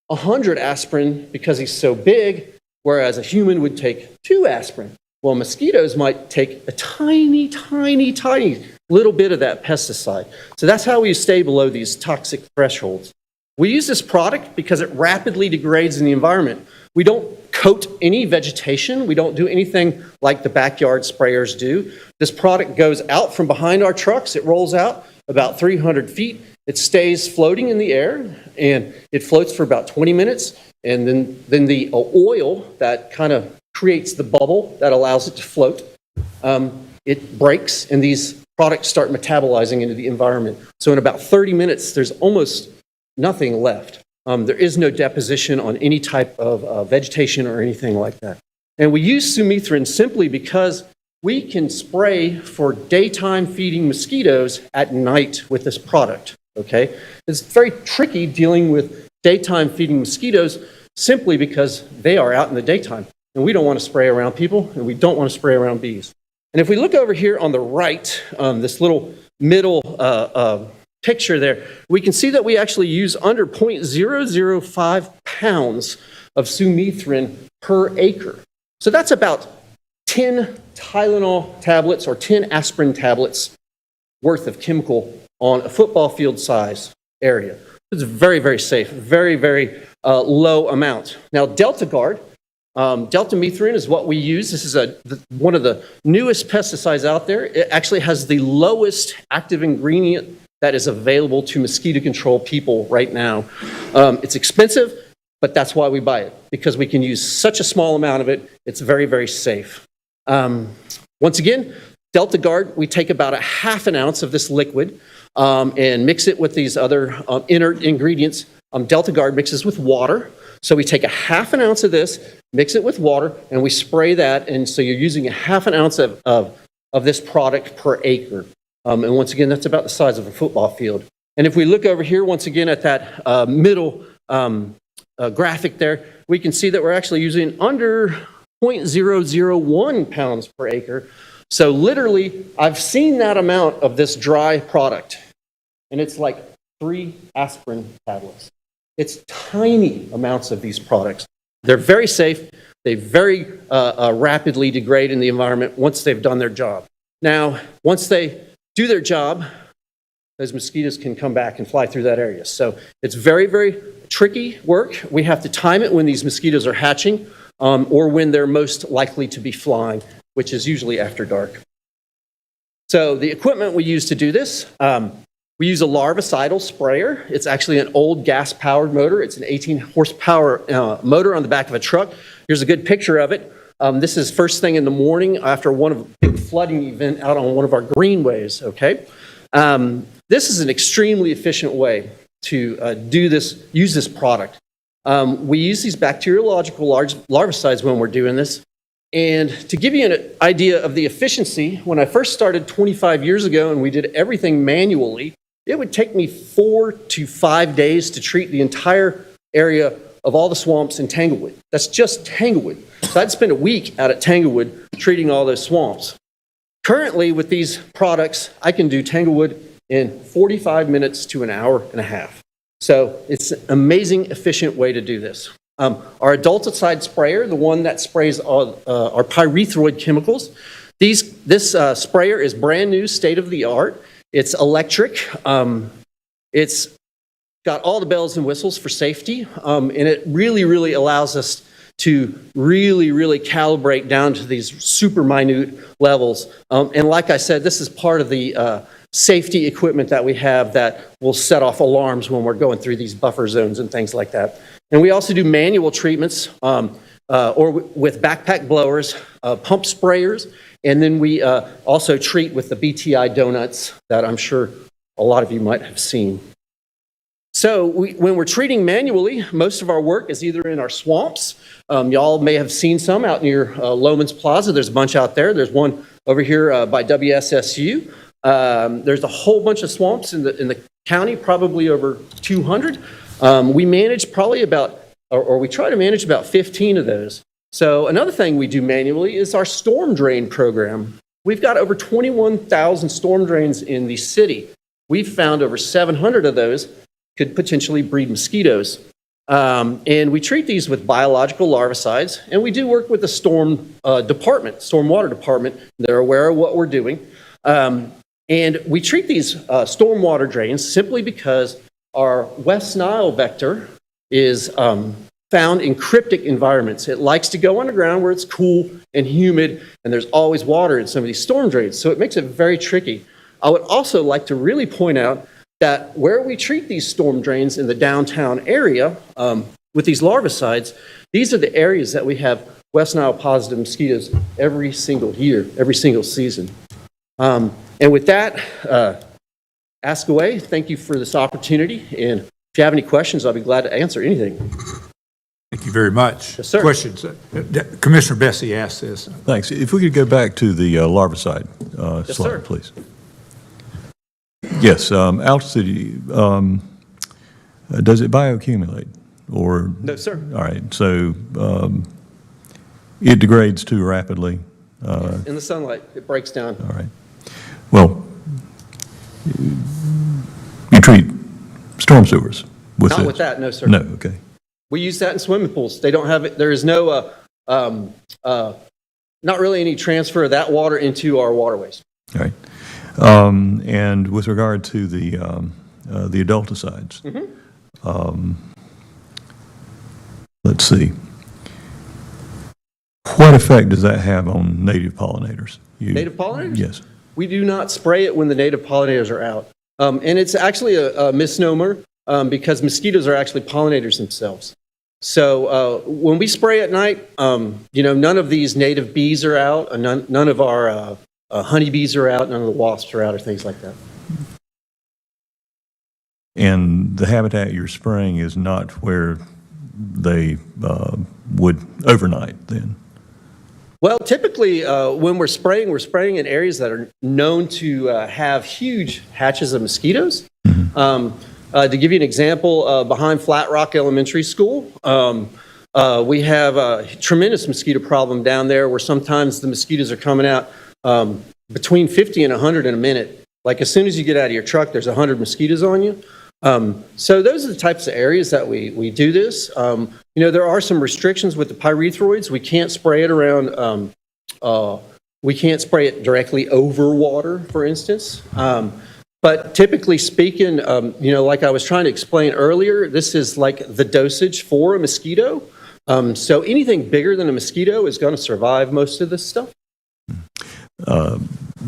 100 aspirin because he's so big, whereas a human would take 2 aspirin. Well, mosquitoes might take a tiny, tiny, tiny little bit of that pesticide. So that's how we stay below these toxic thresholds. We use this product because it rapidly degrades in the environment. We don't coat any vegetation. We don't do anything like the backyard sprayers do. This product goes out from behind our trucks. It rolls out about 300 feet. It stays floating in the air, and it floats for about 20 minutes. And then the oil that kind of creates the bubble that allows it to float, it breaks, and these products start metabolizing into the environment. So in about 30 minutes, there's almost nothing left. There is no deposition on any type of vegetation or anything like that. And we use sumethrin simply because we can spray for daytime feeding mosquitoes at night with this product, okay? It's very tricky dealing with daytime feeding mosquitoes simply because they are out in the daytime. And we don't want to spray around people, and we don't want to spray around bees. And if we look over here on the right, this little middle picture there, we can see that we actually use under 0.005 pounds of sumethrin per acre. So that's about 10 Tylenol tablets or 10 aspirin tablets worth of chemical on a football field size area. It's very, very safe, very, very low amount. Now, DeltaGuard, deltamethrin is what we use. This is one of the newest pesticides out there. It actually has the lowest active ingredient that is available to mosquito control people right now. It's expensive, but that's why we buy it, because we can use such a small amount of it. It's very, very safe. Once again, DeltaGuard, we take about 1/2 ounce of this liquid and mix it with these other inert ingredients. DeltaGuard mixes with water. So we take 1/2 ounce of this, mix it with water, and we spray that. And so you're using 1/2 ounce of this product per acre. And once again, that's about the size of a football field. And if we look over here, once again, at that middle graphic there, we can see that we're actually using under 0.001 pounds per acre. So literally, I've seen that amount of this dry product, and it's like 3 aspirin tablets. It's tiny amounts of these products. They're very safe. They very rapidly degrade in the environment once they've done their job. Now, once they do their job, those mosquitoes can come back and fly through that area. So it's very, very tricky work. We have to time it when these mosquitoes are hatching or when they're most likely to be flying, which is usually after dark. So the equipment we use to do this, we use a larvicidal sprayer. It's actually an old gas-powered motor. It's an 18 horsepower motor on the back of a truck. Here's a good picture of it. This is first thing in the morning after one of a big flooding event out on one of our greenways, okay? This is an extremely efficient way to use this product. We use these bacteriological larvicides when we're doing this. And to give you an idea of the efficiency, when I first started 25 years ago and we did everything manually, it would take me 4 to 5 days to treat the entire area of all the swamps in Tanglewood. That's just Tanglewood. So I'd spend a week out at Tanglewood treating all those swamps. Currently, with these products, I can do Tanglewood in 45 minutes to an hour and a half. So it's an amazing, efficient way to do this. Our adulticide sprayer, the one that sprays our pyrethroid chemicals, this sprayer is brand new, state of the art. It's electric. It's got all the bells and whistles for safety, and it really, really allows us to really, really calibrate down to these super minute levels. And like I said, this is part of the safety equipment that we have that will set off alarms when we're going through these buffer zones and things like that. And we also do manual treatments or with backpack blowers, pump sprayers, and then we also treat with the BTI donuts that I'm sure a lot of you might have seen. So when we're treating manually, most of our work is either in our swamps. Y'all may have seen some out near Lomans Plaza. There's a bunch out there. There's one over here by WSSU. There's a whole bunch of swamps in the county, probably over 200. We manage probably about, or we try to manage about 15 of those. So another thing we do manually is our storm drain program. We've got over 21,000 storm drains in the city. We've found over 700 of those could potentially breed mosquitoes. And we treat these with biological larvicides, and we do work with the stormwater department. They're aware of what we're doing. And we treat these stormwater drains simply because our West Nile vector is found in cryptic environments. It likes to go underground where it's cool and humid, and there's always water in some of these storm drains, so it makes it very tricky. I would also like to really point out that where we treat these storm drains in the downtown area with these larvicides, these are the areas that we have West Nile positive mosquitoes every single year, every single season. And with that, ask away. Thank you for this opportunity. And if you have any questions, I'll be glad to answer anything. Thank you very much. Yes, sir. Questions? Commissioner Bessie asked this. Thanks. If we could go back to the larvicide Yes, slide, sir. please. Yes, altitude, does it bioaccumulate? Or? No, sir. All right, so it degrades too rapidly. In the sunlight, it breaks down. All right. Well, you treat storm sewers with Not this? with that, no, sir. No, okay. We use that in swimming pools. They don't have it. There is no, not really any transfer of that water into our waterways. All right. And with regard to the adulticides, let's see. What effect does that have on native pollinators? Native pollinators? Yes. We do not spray it when the native pollinators are out. And it's actually a misnomer because mosquitoes are actually pollinators themselves. So when we spray at night, none of these native bees are out, none of our honeybees are out, none of the wasps are out, or things like that. And the habitat you're spraying is not where they would overnight then? Well, typically when we're spraying in areas that are known to have huge hatches of mosquitoes. To give you an example, behind Flat Rock Elementary School, we have a tremendous mosquito problem down there where sometimes the mosquitoes are coming out between 50 and 100 in a minute. Like as soon as you get out of your truck, there's 100 mosquitoes on you. So those are the types of areas that we do this. There are some restrictions with the pyrethroids. We can't spray it around, we can't spray it directly over water, for instance. But typically speaking, like I was trying to explain earlier, this is like the dosage for a mosquito. So anything bigger than a mosquito is going to survive most of this stuff.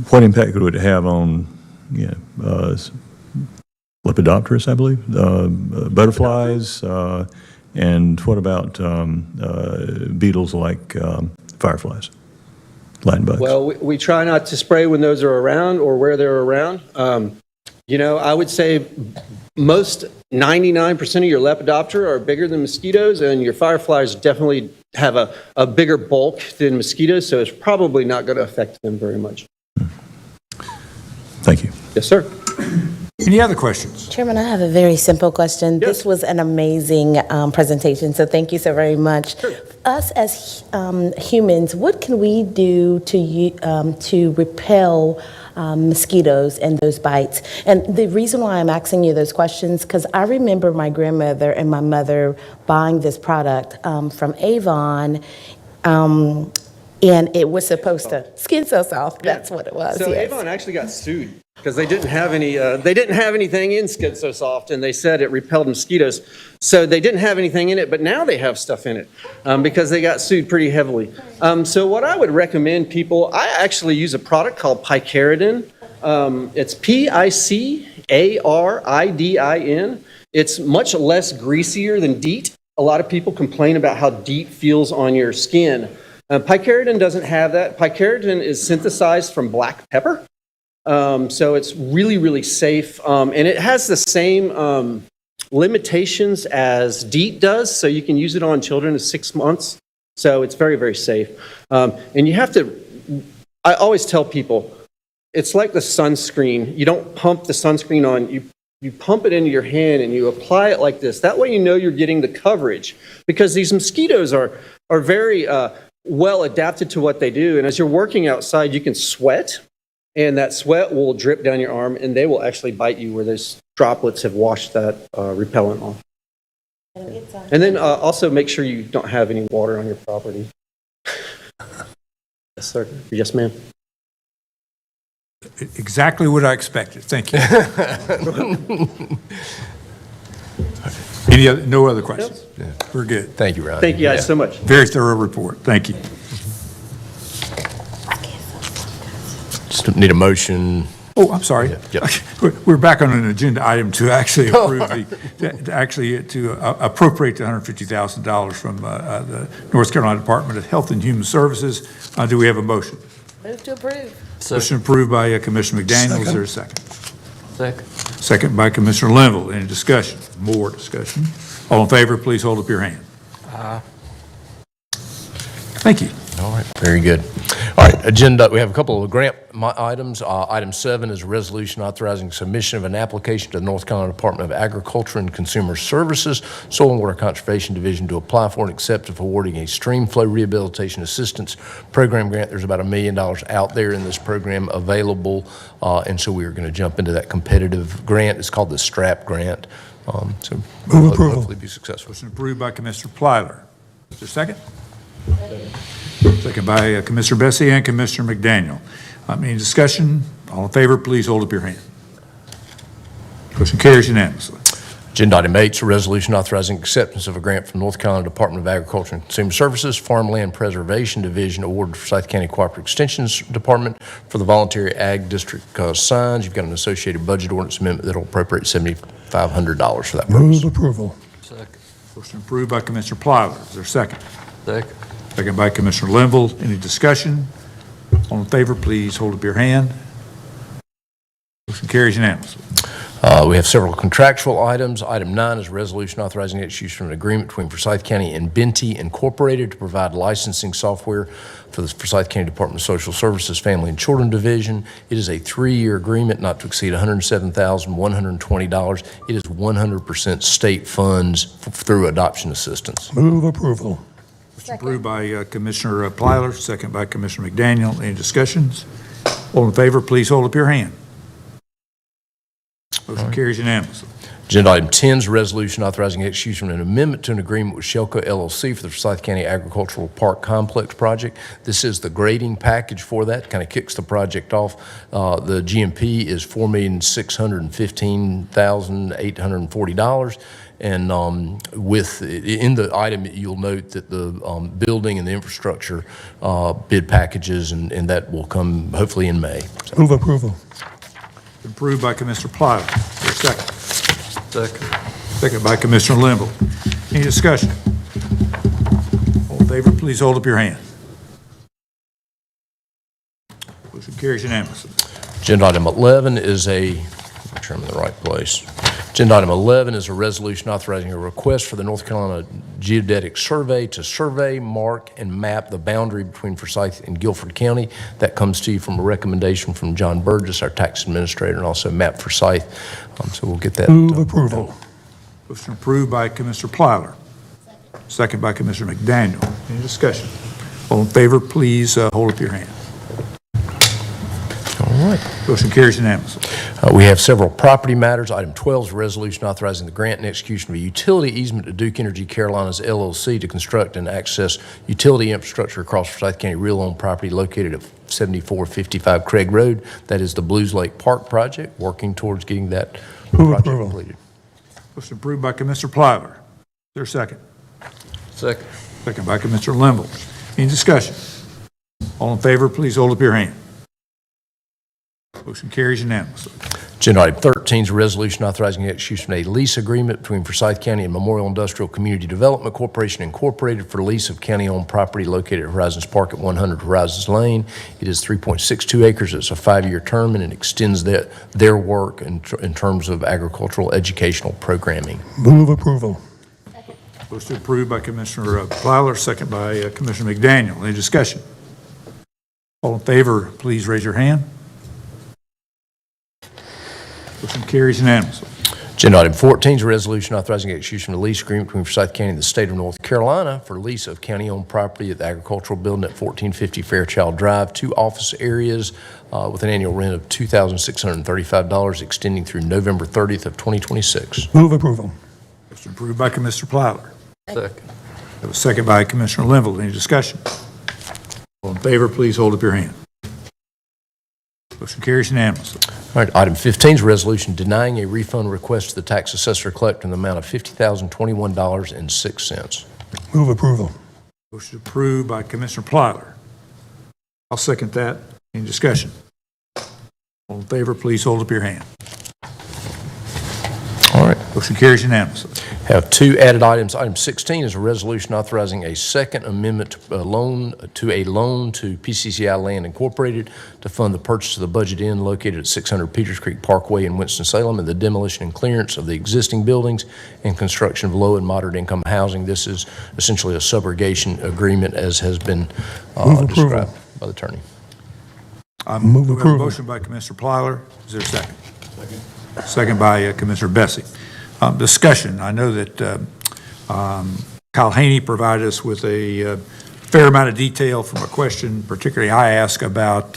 What impact would it have on, Lepidopterus, I believe, butterflies, and what about beetles like fireflies, line bugs? Well, we try not to spray when those are around or where they're around. I would say most 99% of your Lepidoptera are bigger than mosquitoes, and your fireflies definitely have a bigger bulk than mosquitoes, so it's probably not going to affect them very much. Thank you. Yes, sir. Any other questions? Chairman, I have a very simple question. Yes. This was an amazing presentation, so thank you so very much. Sure. Us as humans, what can we do to repel mosquitoes and those bites? And the reason why I'm asking you those questions, because I remember my grandmother and my mother buying this product from Avon, and it was supposed to skin so soft. That's what it was. So yes. Avon actually got sued because they didn't have anything in Skid So Soft, and they said it repelled mosquitoes. So they didn't have anything in it, but now they have stuff in it because they got sued pretty heavily. So what I would recommend people, I actually use a product called Picaridin. It's Picaridin. It's much less greasier than DEET. A lot of people complain about how DEET feels on your skin. Picaridin doesn't have that. Picaridin is synthesized from black pepper. So it's really, really safe. And it has the same limitations as DEET does. So you can use it on children of 6 months. So it's very, very safe. And you have to, I always tell people, it's like the sunscreen. You don't pump the sunscreen on, you pump it into your hand and you apply it like this. That way you know you're getting the coverage, because these mosquitoes are very well adapted to what they do. And as you're working outside, you can sweat, and that sweat will drip down your arm, and they will actually bite you where those droplets have washed that repellent off. And then also make sure you don't have any water on your property. Yes, sir. Yes, ma'am. Exactly what I expected. Thank you. No other questions? We're good. Thank you, Ron. Thank you guys so much. Very thorough report. Thank you. Just need a motion. Oh, I'm sorry. Yep. We're back on an agenda item to actually approve to appropriate the $150,000 from the North Carolina Department of Health and Human Services. Do we have a motion? Move to approve. Motion approved by Commissioner McDaniel. Is there a second? Second. Second by Commissioner Linville. Any discussion? More discussion? All in favor, please hold up your hand. Thank you. All right, very good. All right, agenda, we have a couple of grant items. Item 7 is a resolution authorizing submission of an application to the North Carolina Department of Agriculture and Consumer Services, Soil and Water Conservation Division, to apply for and accept of awarding a stream flow rehabilitation assistance program grant. There's about $1 million out there in this program available, and so we are going to jump into that competitive grant. It's called the STRAP grant. So hopefully be successful. Motion approved by Commissioner Plyler. Is there a second? Second by Commissioner Bessie and Commissioner McDaniel. Any discussion? All in favor, please hold up your hand. Motion carries unanimously. Agenda item 8 is a resolution authorizing acceptance of a grant from North Carolina Department of Agriculture and Consumer Services, Farmland Preservation Division, awarded for Forsyth County Cooperative Extensions Department for the Voluntary Ag District signs. You've got an associated budget ordinance amendment that will appropriate $7,500 for that purpose. Move approval. Second. Motion approved by Commissioner Plyler. Is there a second? Second. Second by Commissioner Linville. Any discussion? All in favor, please hold up your hand. Motion carries unanimously. We have several contractual items. Item 9 is a resolution authorizing the execution of an agreement between Forsyth County and Benty Incorporated to provide licensing software for the Forsyth County Department of Social Services Family and Children Division. It is a 3-year agreement not to exceed $107,120. It is 100% state funds through adoption assistance. Move approval. Motion approved by Commissioner Plyler, second by Commissioner McDaniel. Any discussions? All in favor, please hold up your hand. Motion carries unanimously. Agenda item 10 is a resolution authorizing the execution of an amendment to an agreement with Shelco LLC for the Forsyth County Agricultural Park Complex project. This is the grading package for that, kind of kicks the project off. The GMP is $4,615,840. And in the item, you'll note that the building and the infrastructure bid packages, and that will come hopefully in May. So. Move approval. Approved by Commissioner Plyler. Is there a second? Second. Second by Commissioner Linville. Any discussion? All in favor, please hold up your hand. Motion carries unanimously. Agenda item 11 is make sure I'm in the right place. Agenda item 11 is a resolution authorizing a request for the North Carolina Geodetic Survey to survey, mark, and map the boundary between Forsyth and Guilford County. That comes to you from a recommendation from John Burgess, our tax administrator, and also Map Forsyth. So we'll get that. Move approval. Motion approved by Commissioner Plyler. Second by Commissioner McDaniel. Any discussion? All in favor, please hold up your hand. All All right. Motion carries unanimously. We have several property matters. Item 12 is a resolution authorizing the grant and execution of a utility easement to Duke Energy Carolinas LLC to construct and access utility infrastructure across Forsyth County real-owned property located at 7455 Craig Road. That is the Blues Lake Park project, working towards getting that project completed. Motion approved by Commissioner Plyler. Is there a second? Second. Second by Commissioner Linville. Any discussion? All in favor, please hold up your hand. Motion carries unanimously. Agenda item 13 is a resolution authorizing the execution of a lease agreement between Forsyth County and Memorial Industrial Community Development Corporation Incorporated for lease of county-owned property located at Horizons Park at 100 Horizons Lane. It is 3.62 acres. It's a 5-year term, and it extends their work in terms of agricultural educational programming. Move approval. Motion approved by Commissioner Plyler, second by Commissioner McDaniel. Any discussion? All in favor, please raise your hand. Motion carries unanimously. Agenda item 14 is a resolution authorizing the execution of a lease agreement between Forsyth County and the state of North Carolina for lease of county-owned property at the agricultural building at 1450 Fairchild Drive, 2 office areas with an annual rent of $2,635 extending through November 30th of 2026. Move approval. Motion approved by Commissioner Plyler. Second. That was second by Commissioner Linville. Any discussion? All in favor, please hold up your hand. Motion carries unanimously. All right, item 15 is a resolution denying a refund request to the tax assessor collector in the amount of $50,021.06. Move approval. Motion approved by Commissioner Plyler. I'll second that. Any discussion? All in favor, please hold up your hand. All right. Motion carries unanimously. Have 2 added items. Item 16 is a resolution authorizing a second amendment to a loan to PCCI Land Incorporated to fund the purchase of the Budget Inn located at 600 Peters Creek Parkway in Winston-Salem and the demolition and clearance of the existing buildings and construction of low and moderate income housing. This is essentially a subrogation agreement as has been described by the attorney. Move We have a approval. motion by Commissioner Plyler. Is there a second? Second by Commissioner Bessie. Discussion. I know that Kyle Haney provided us with a fair amount of detail from a question, particularly I asked about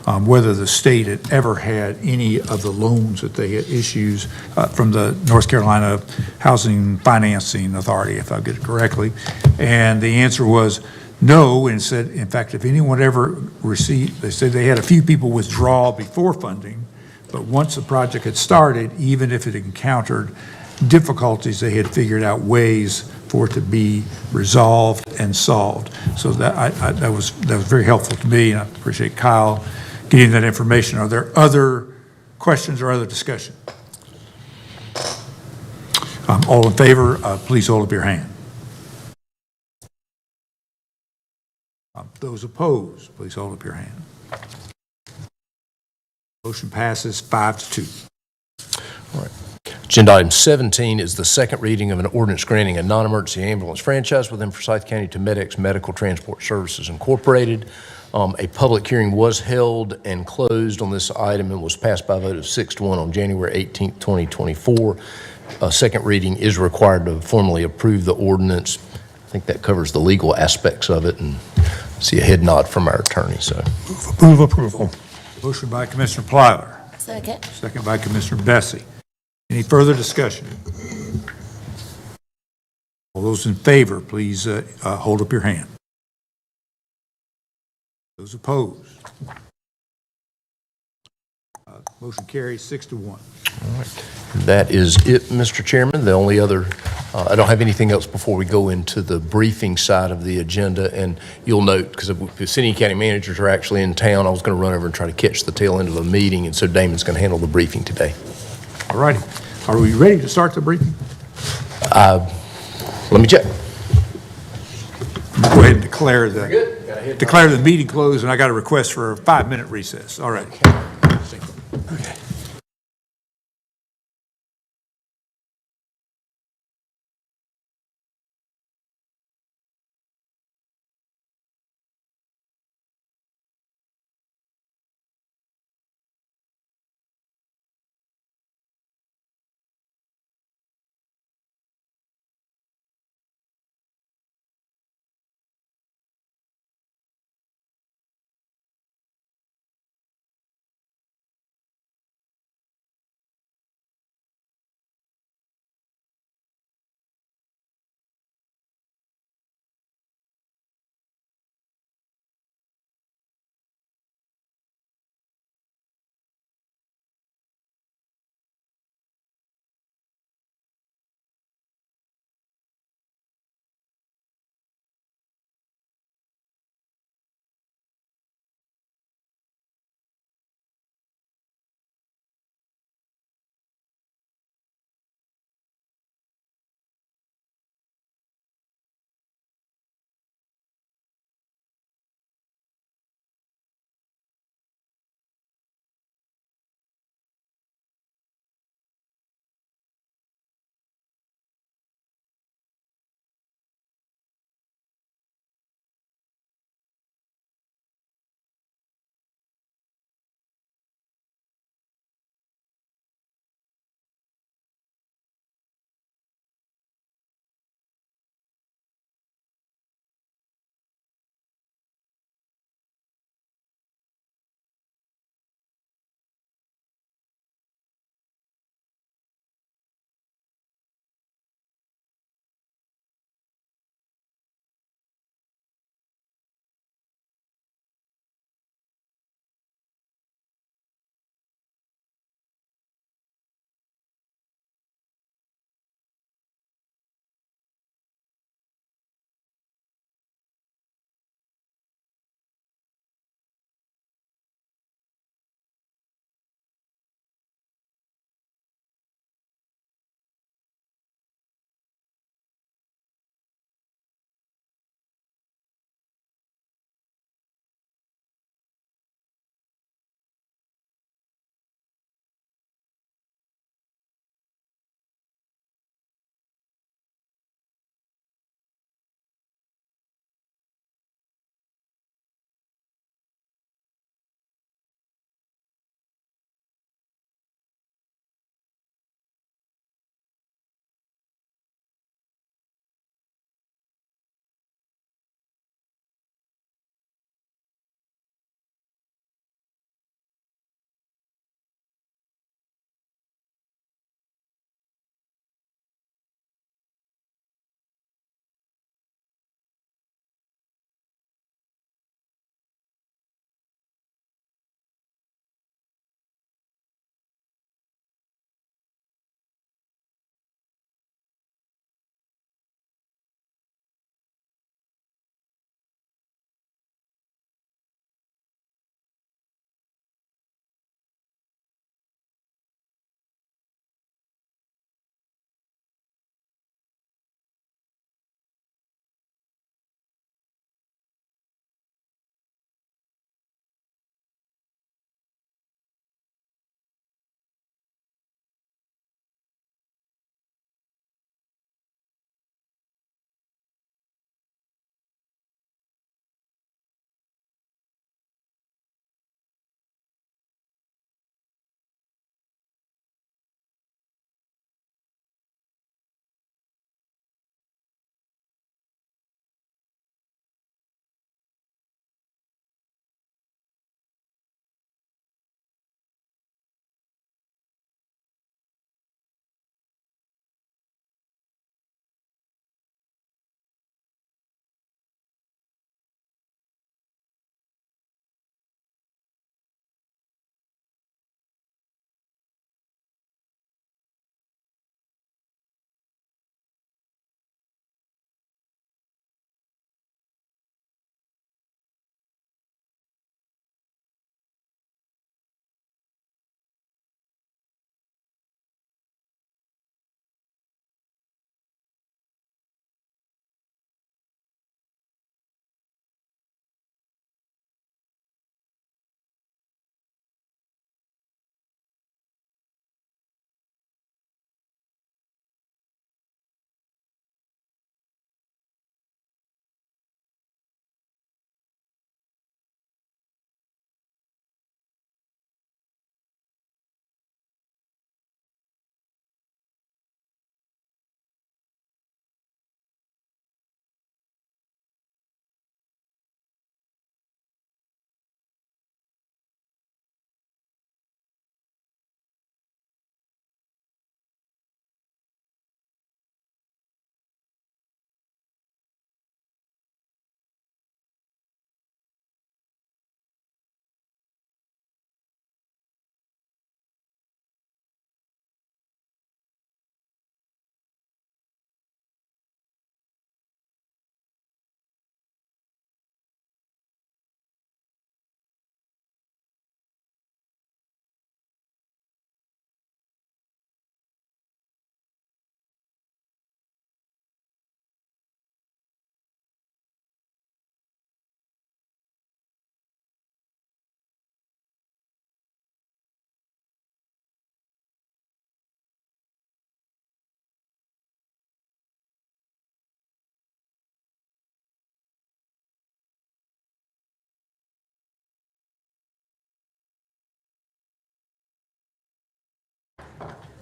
whether the state had ever had any of the loans that they had issues from the North Carolina Housing Financing Authority, if I get it correctly. And the answer was no, and said, in fact, if anyone ever received, they said they had a few people withdraw before funding, but once the project had started, even if it encountered difficulties, they had figured out ways for it to be resolved and solved. So that was very helpful to me, and I appreciate Kyle getting that information. Are there other questions or other discussion? All in favor, please hold up your hand. Those opposed, please hold up your hand. Motion passes 5-2. All right. Agenda item 17 is the second reading of an ordinance granting a non-emergency ambulance franchise within Forsyth County to MedEx Medical Transport Services Incorporated. A public hearing was held and closed on this item and was passed by a vote of 6-1 on January 18, 2024. A second reading is required to formally approve the ordinance. I think that covers the legal aspects of it, and I see a head nod from our attorney. So, Move approval. Motion by Commissioner Plyler. Second. Second by Commissioner Bessie. Any further discussion? All those in favor, please hold up your hand. Those opposed? Motion carries 6-1. all right. That is it, Mr. Chairman. The only other, I don't have anything else before we go into the briefing side of the agenda. And you'll note, because the city and county managers are actually in town, I was going to run over and try to catch the tail end of the meeting, and so Damon's going to handle the briefing today. All righty. Are we ready to start the briefing? Let me check. Go ahead and declare the meeting closed, and I got a request for a 5-minute recess. All right. Okay.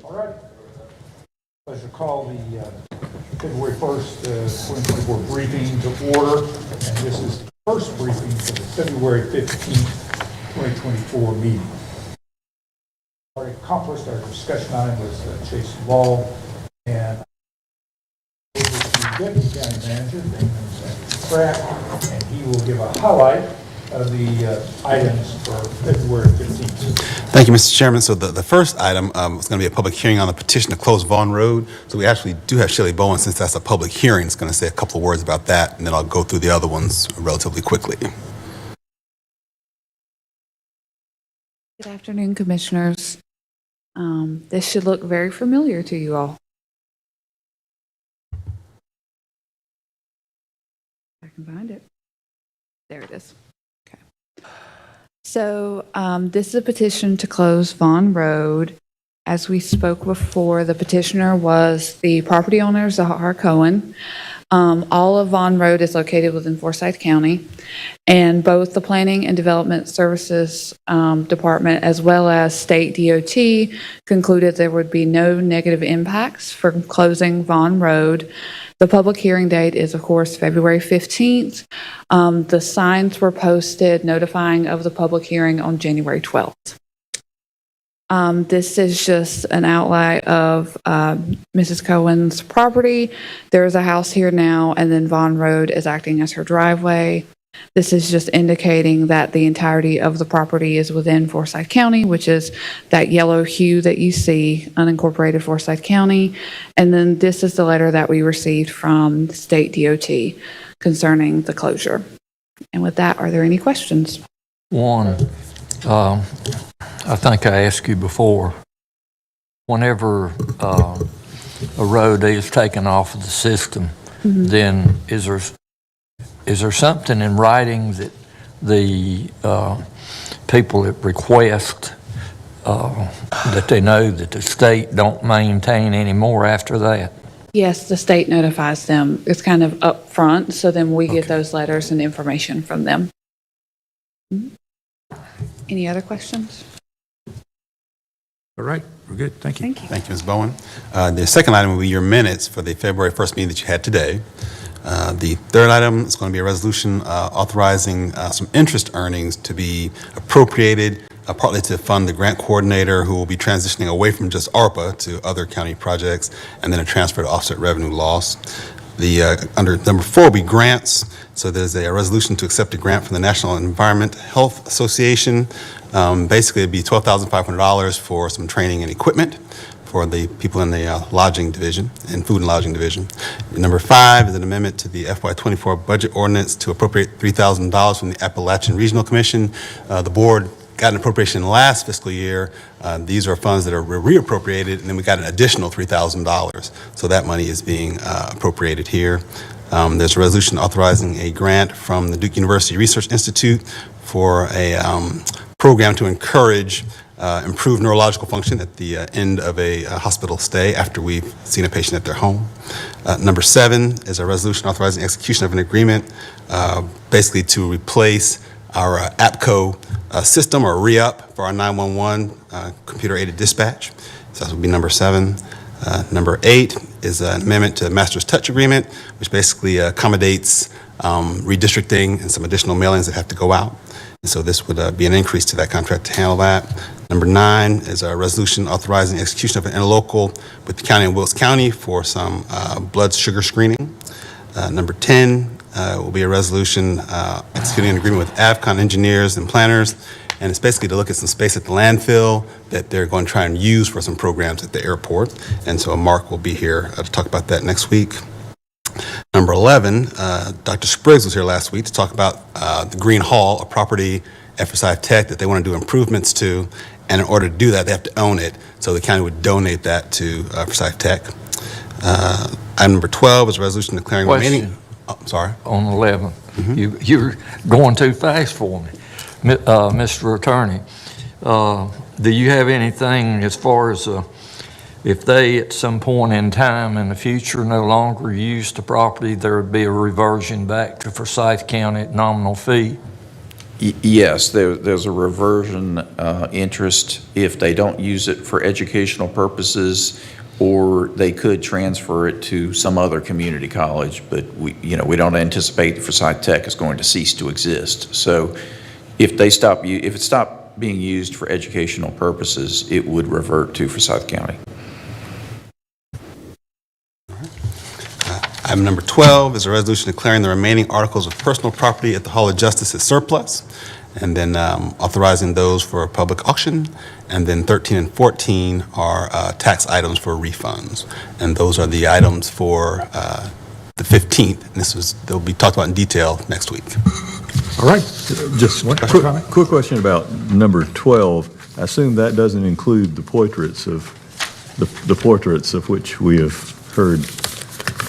All right. Pleasure to call the February 1st, 2024 briefing to order. And this is the first briefing for the February 15th, 2024 meeting. Already accomplished our discussion item with Chase Law and over to Deputy County Manager, Damon Pratt, and he will give a highlight of the items for February 15th. Thank you, Mr. Chairman. So the first item is going to be a public hearing on the petition to close Vaughn Road. So we actually do have Shelley Bowen, since that's a public hearing, is going to say a couple of words about that, and then I'll go through the other ones relatively quickly. Good afternoon, Commissioners. This should look very familiar to you all. I can find it. There it is. Okay. So this is a petition to close Vaughn Road. As we spoke before, the petitioner was the property owner, Zahar Cohen. All of Vaughn Road is located within Forsyth County, and both the Planning and Development Services Department as well as State DOT concluded there would be no negative impacts from closing Vaughn Road. The public hearing date is, of course, February 15th. The signs were posted notifying of the public hearing on January 12th. This is just an outline of Mrs. Cohen's property. There is a house here now, and then Vaughn Road is acting as her driveway. This is just indicating that the entirety of the property is within Forsyth County, which is that yellow hue that you see, unincorporated Forsyth County. And then this is the letter that we received from the State DOT concerning the closure. And with that, are there any questions? One, I think I asked you before, whenever a road is taken off of the system, then is there something in writing that the people that request that they know that the state don't maintain anymore after that? Yes, the state notifies them. It's kind of upfront, so then we get those letters and information from them. Any other questions? All right, we're good. Thank you. Thank you. Thank you, Ms. Bowen. The second item will be your minutes for the February 1st meeting that you had today. The third item is going to be a resolution authorizing some interest earnings to be appropriated partly to fund the grant coordinator who will be transitioning away from just ARPA to other county projects, and then a transfer to offset revenue loss. Under number 4 will be grants. So there's a resolution to accept a grant from the National Environment Health Association. Basically, it'd be $12,500 for some training and equipment for the people in the lodging division and food and lodging division. Number 5 is an amendment to the FY24 budget ordinance to appropriate $3,000 from the Appalachian Regional Commission. The board got an appropriation last fiscal year. These are funds that are reappropriated, and then we got an additional $3,000. So that money is being appropriated here. There's a resolution authorizing a grant from the Duke University Research Institute for a program to encourage improved neurological function at the end of a hospital stay after we've seen a patient at their home. Number 7 is a resolution authorizing execution of an agreement basically to replace our APCO system or re-up for our 911 computer-aided dispatch. So that would be number 7. Number 8 is an amendment to the Master's Touch Agreement, which basically accommodates redistricting and some additional mailings that have to go out. And so this would be an increase to that contract to handle that. Number 9 is a resolution authorizing execution of an interlocal with the county and Wilkes County for some blood sugar screening. Number 10 will be a resolution executing an agreement with Avcon engineers and planners, and it's basically to look at some space at the landfill that they're going to try and use for some programs at the airport. And so Mark will be here to talk about that next week. Number 11, Dr. Spriggs was here last week to talk about the Green Hall, a property at Forsyth Tech that they want to do improvements to, and in order to do that, they have to own it. So the county would donate that to Forsyth Tech. Item number 12 is a resolution declaring remaining. Oh, sorry. On 11. You're going too fast for me. Mr. Attorney, do you have anything as far as if they at some point in time in the future no longer use the property, there would be a reversion back to Forsyth County at nominal fee? Yes, there's a reversion interest if they don't use it for educational purposes, or they could transfer it to some other community college, but we don't anticipate that Forsyth Tech is going to cease to exist. So if it stopped being used for educational purposes, it would revert to Forsyth County. Item number 12 is a resolution declaring the remaining articles of personal property at the Hall of Justice as surplus, and then authorizing those for a public auction. And then 13 and 14 are tax items for refunds. And those are the items for the 15th. And they'll be talked about in detail next week. All right. Just a quick question about number 12. I assume that doesn't include the portraits of which we have heard.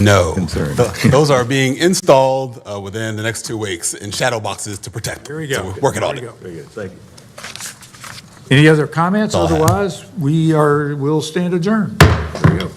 No, concern. Those are being installed within the next 2 weeks in shadow boxes to protect them. There we go. So we're working on it. Very good. Thank you. Any other comments? That's all I have. Otherwise, we'll stand adjourned. There you go.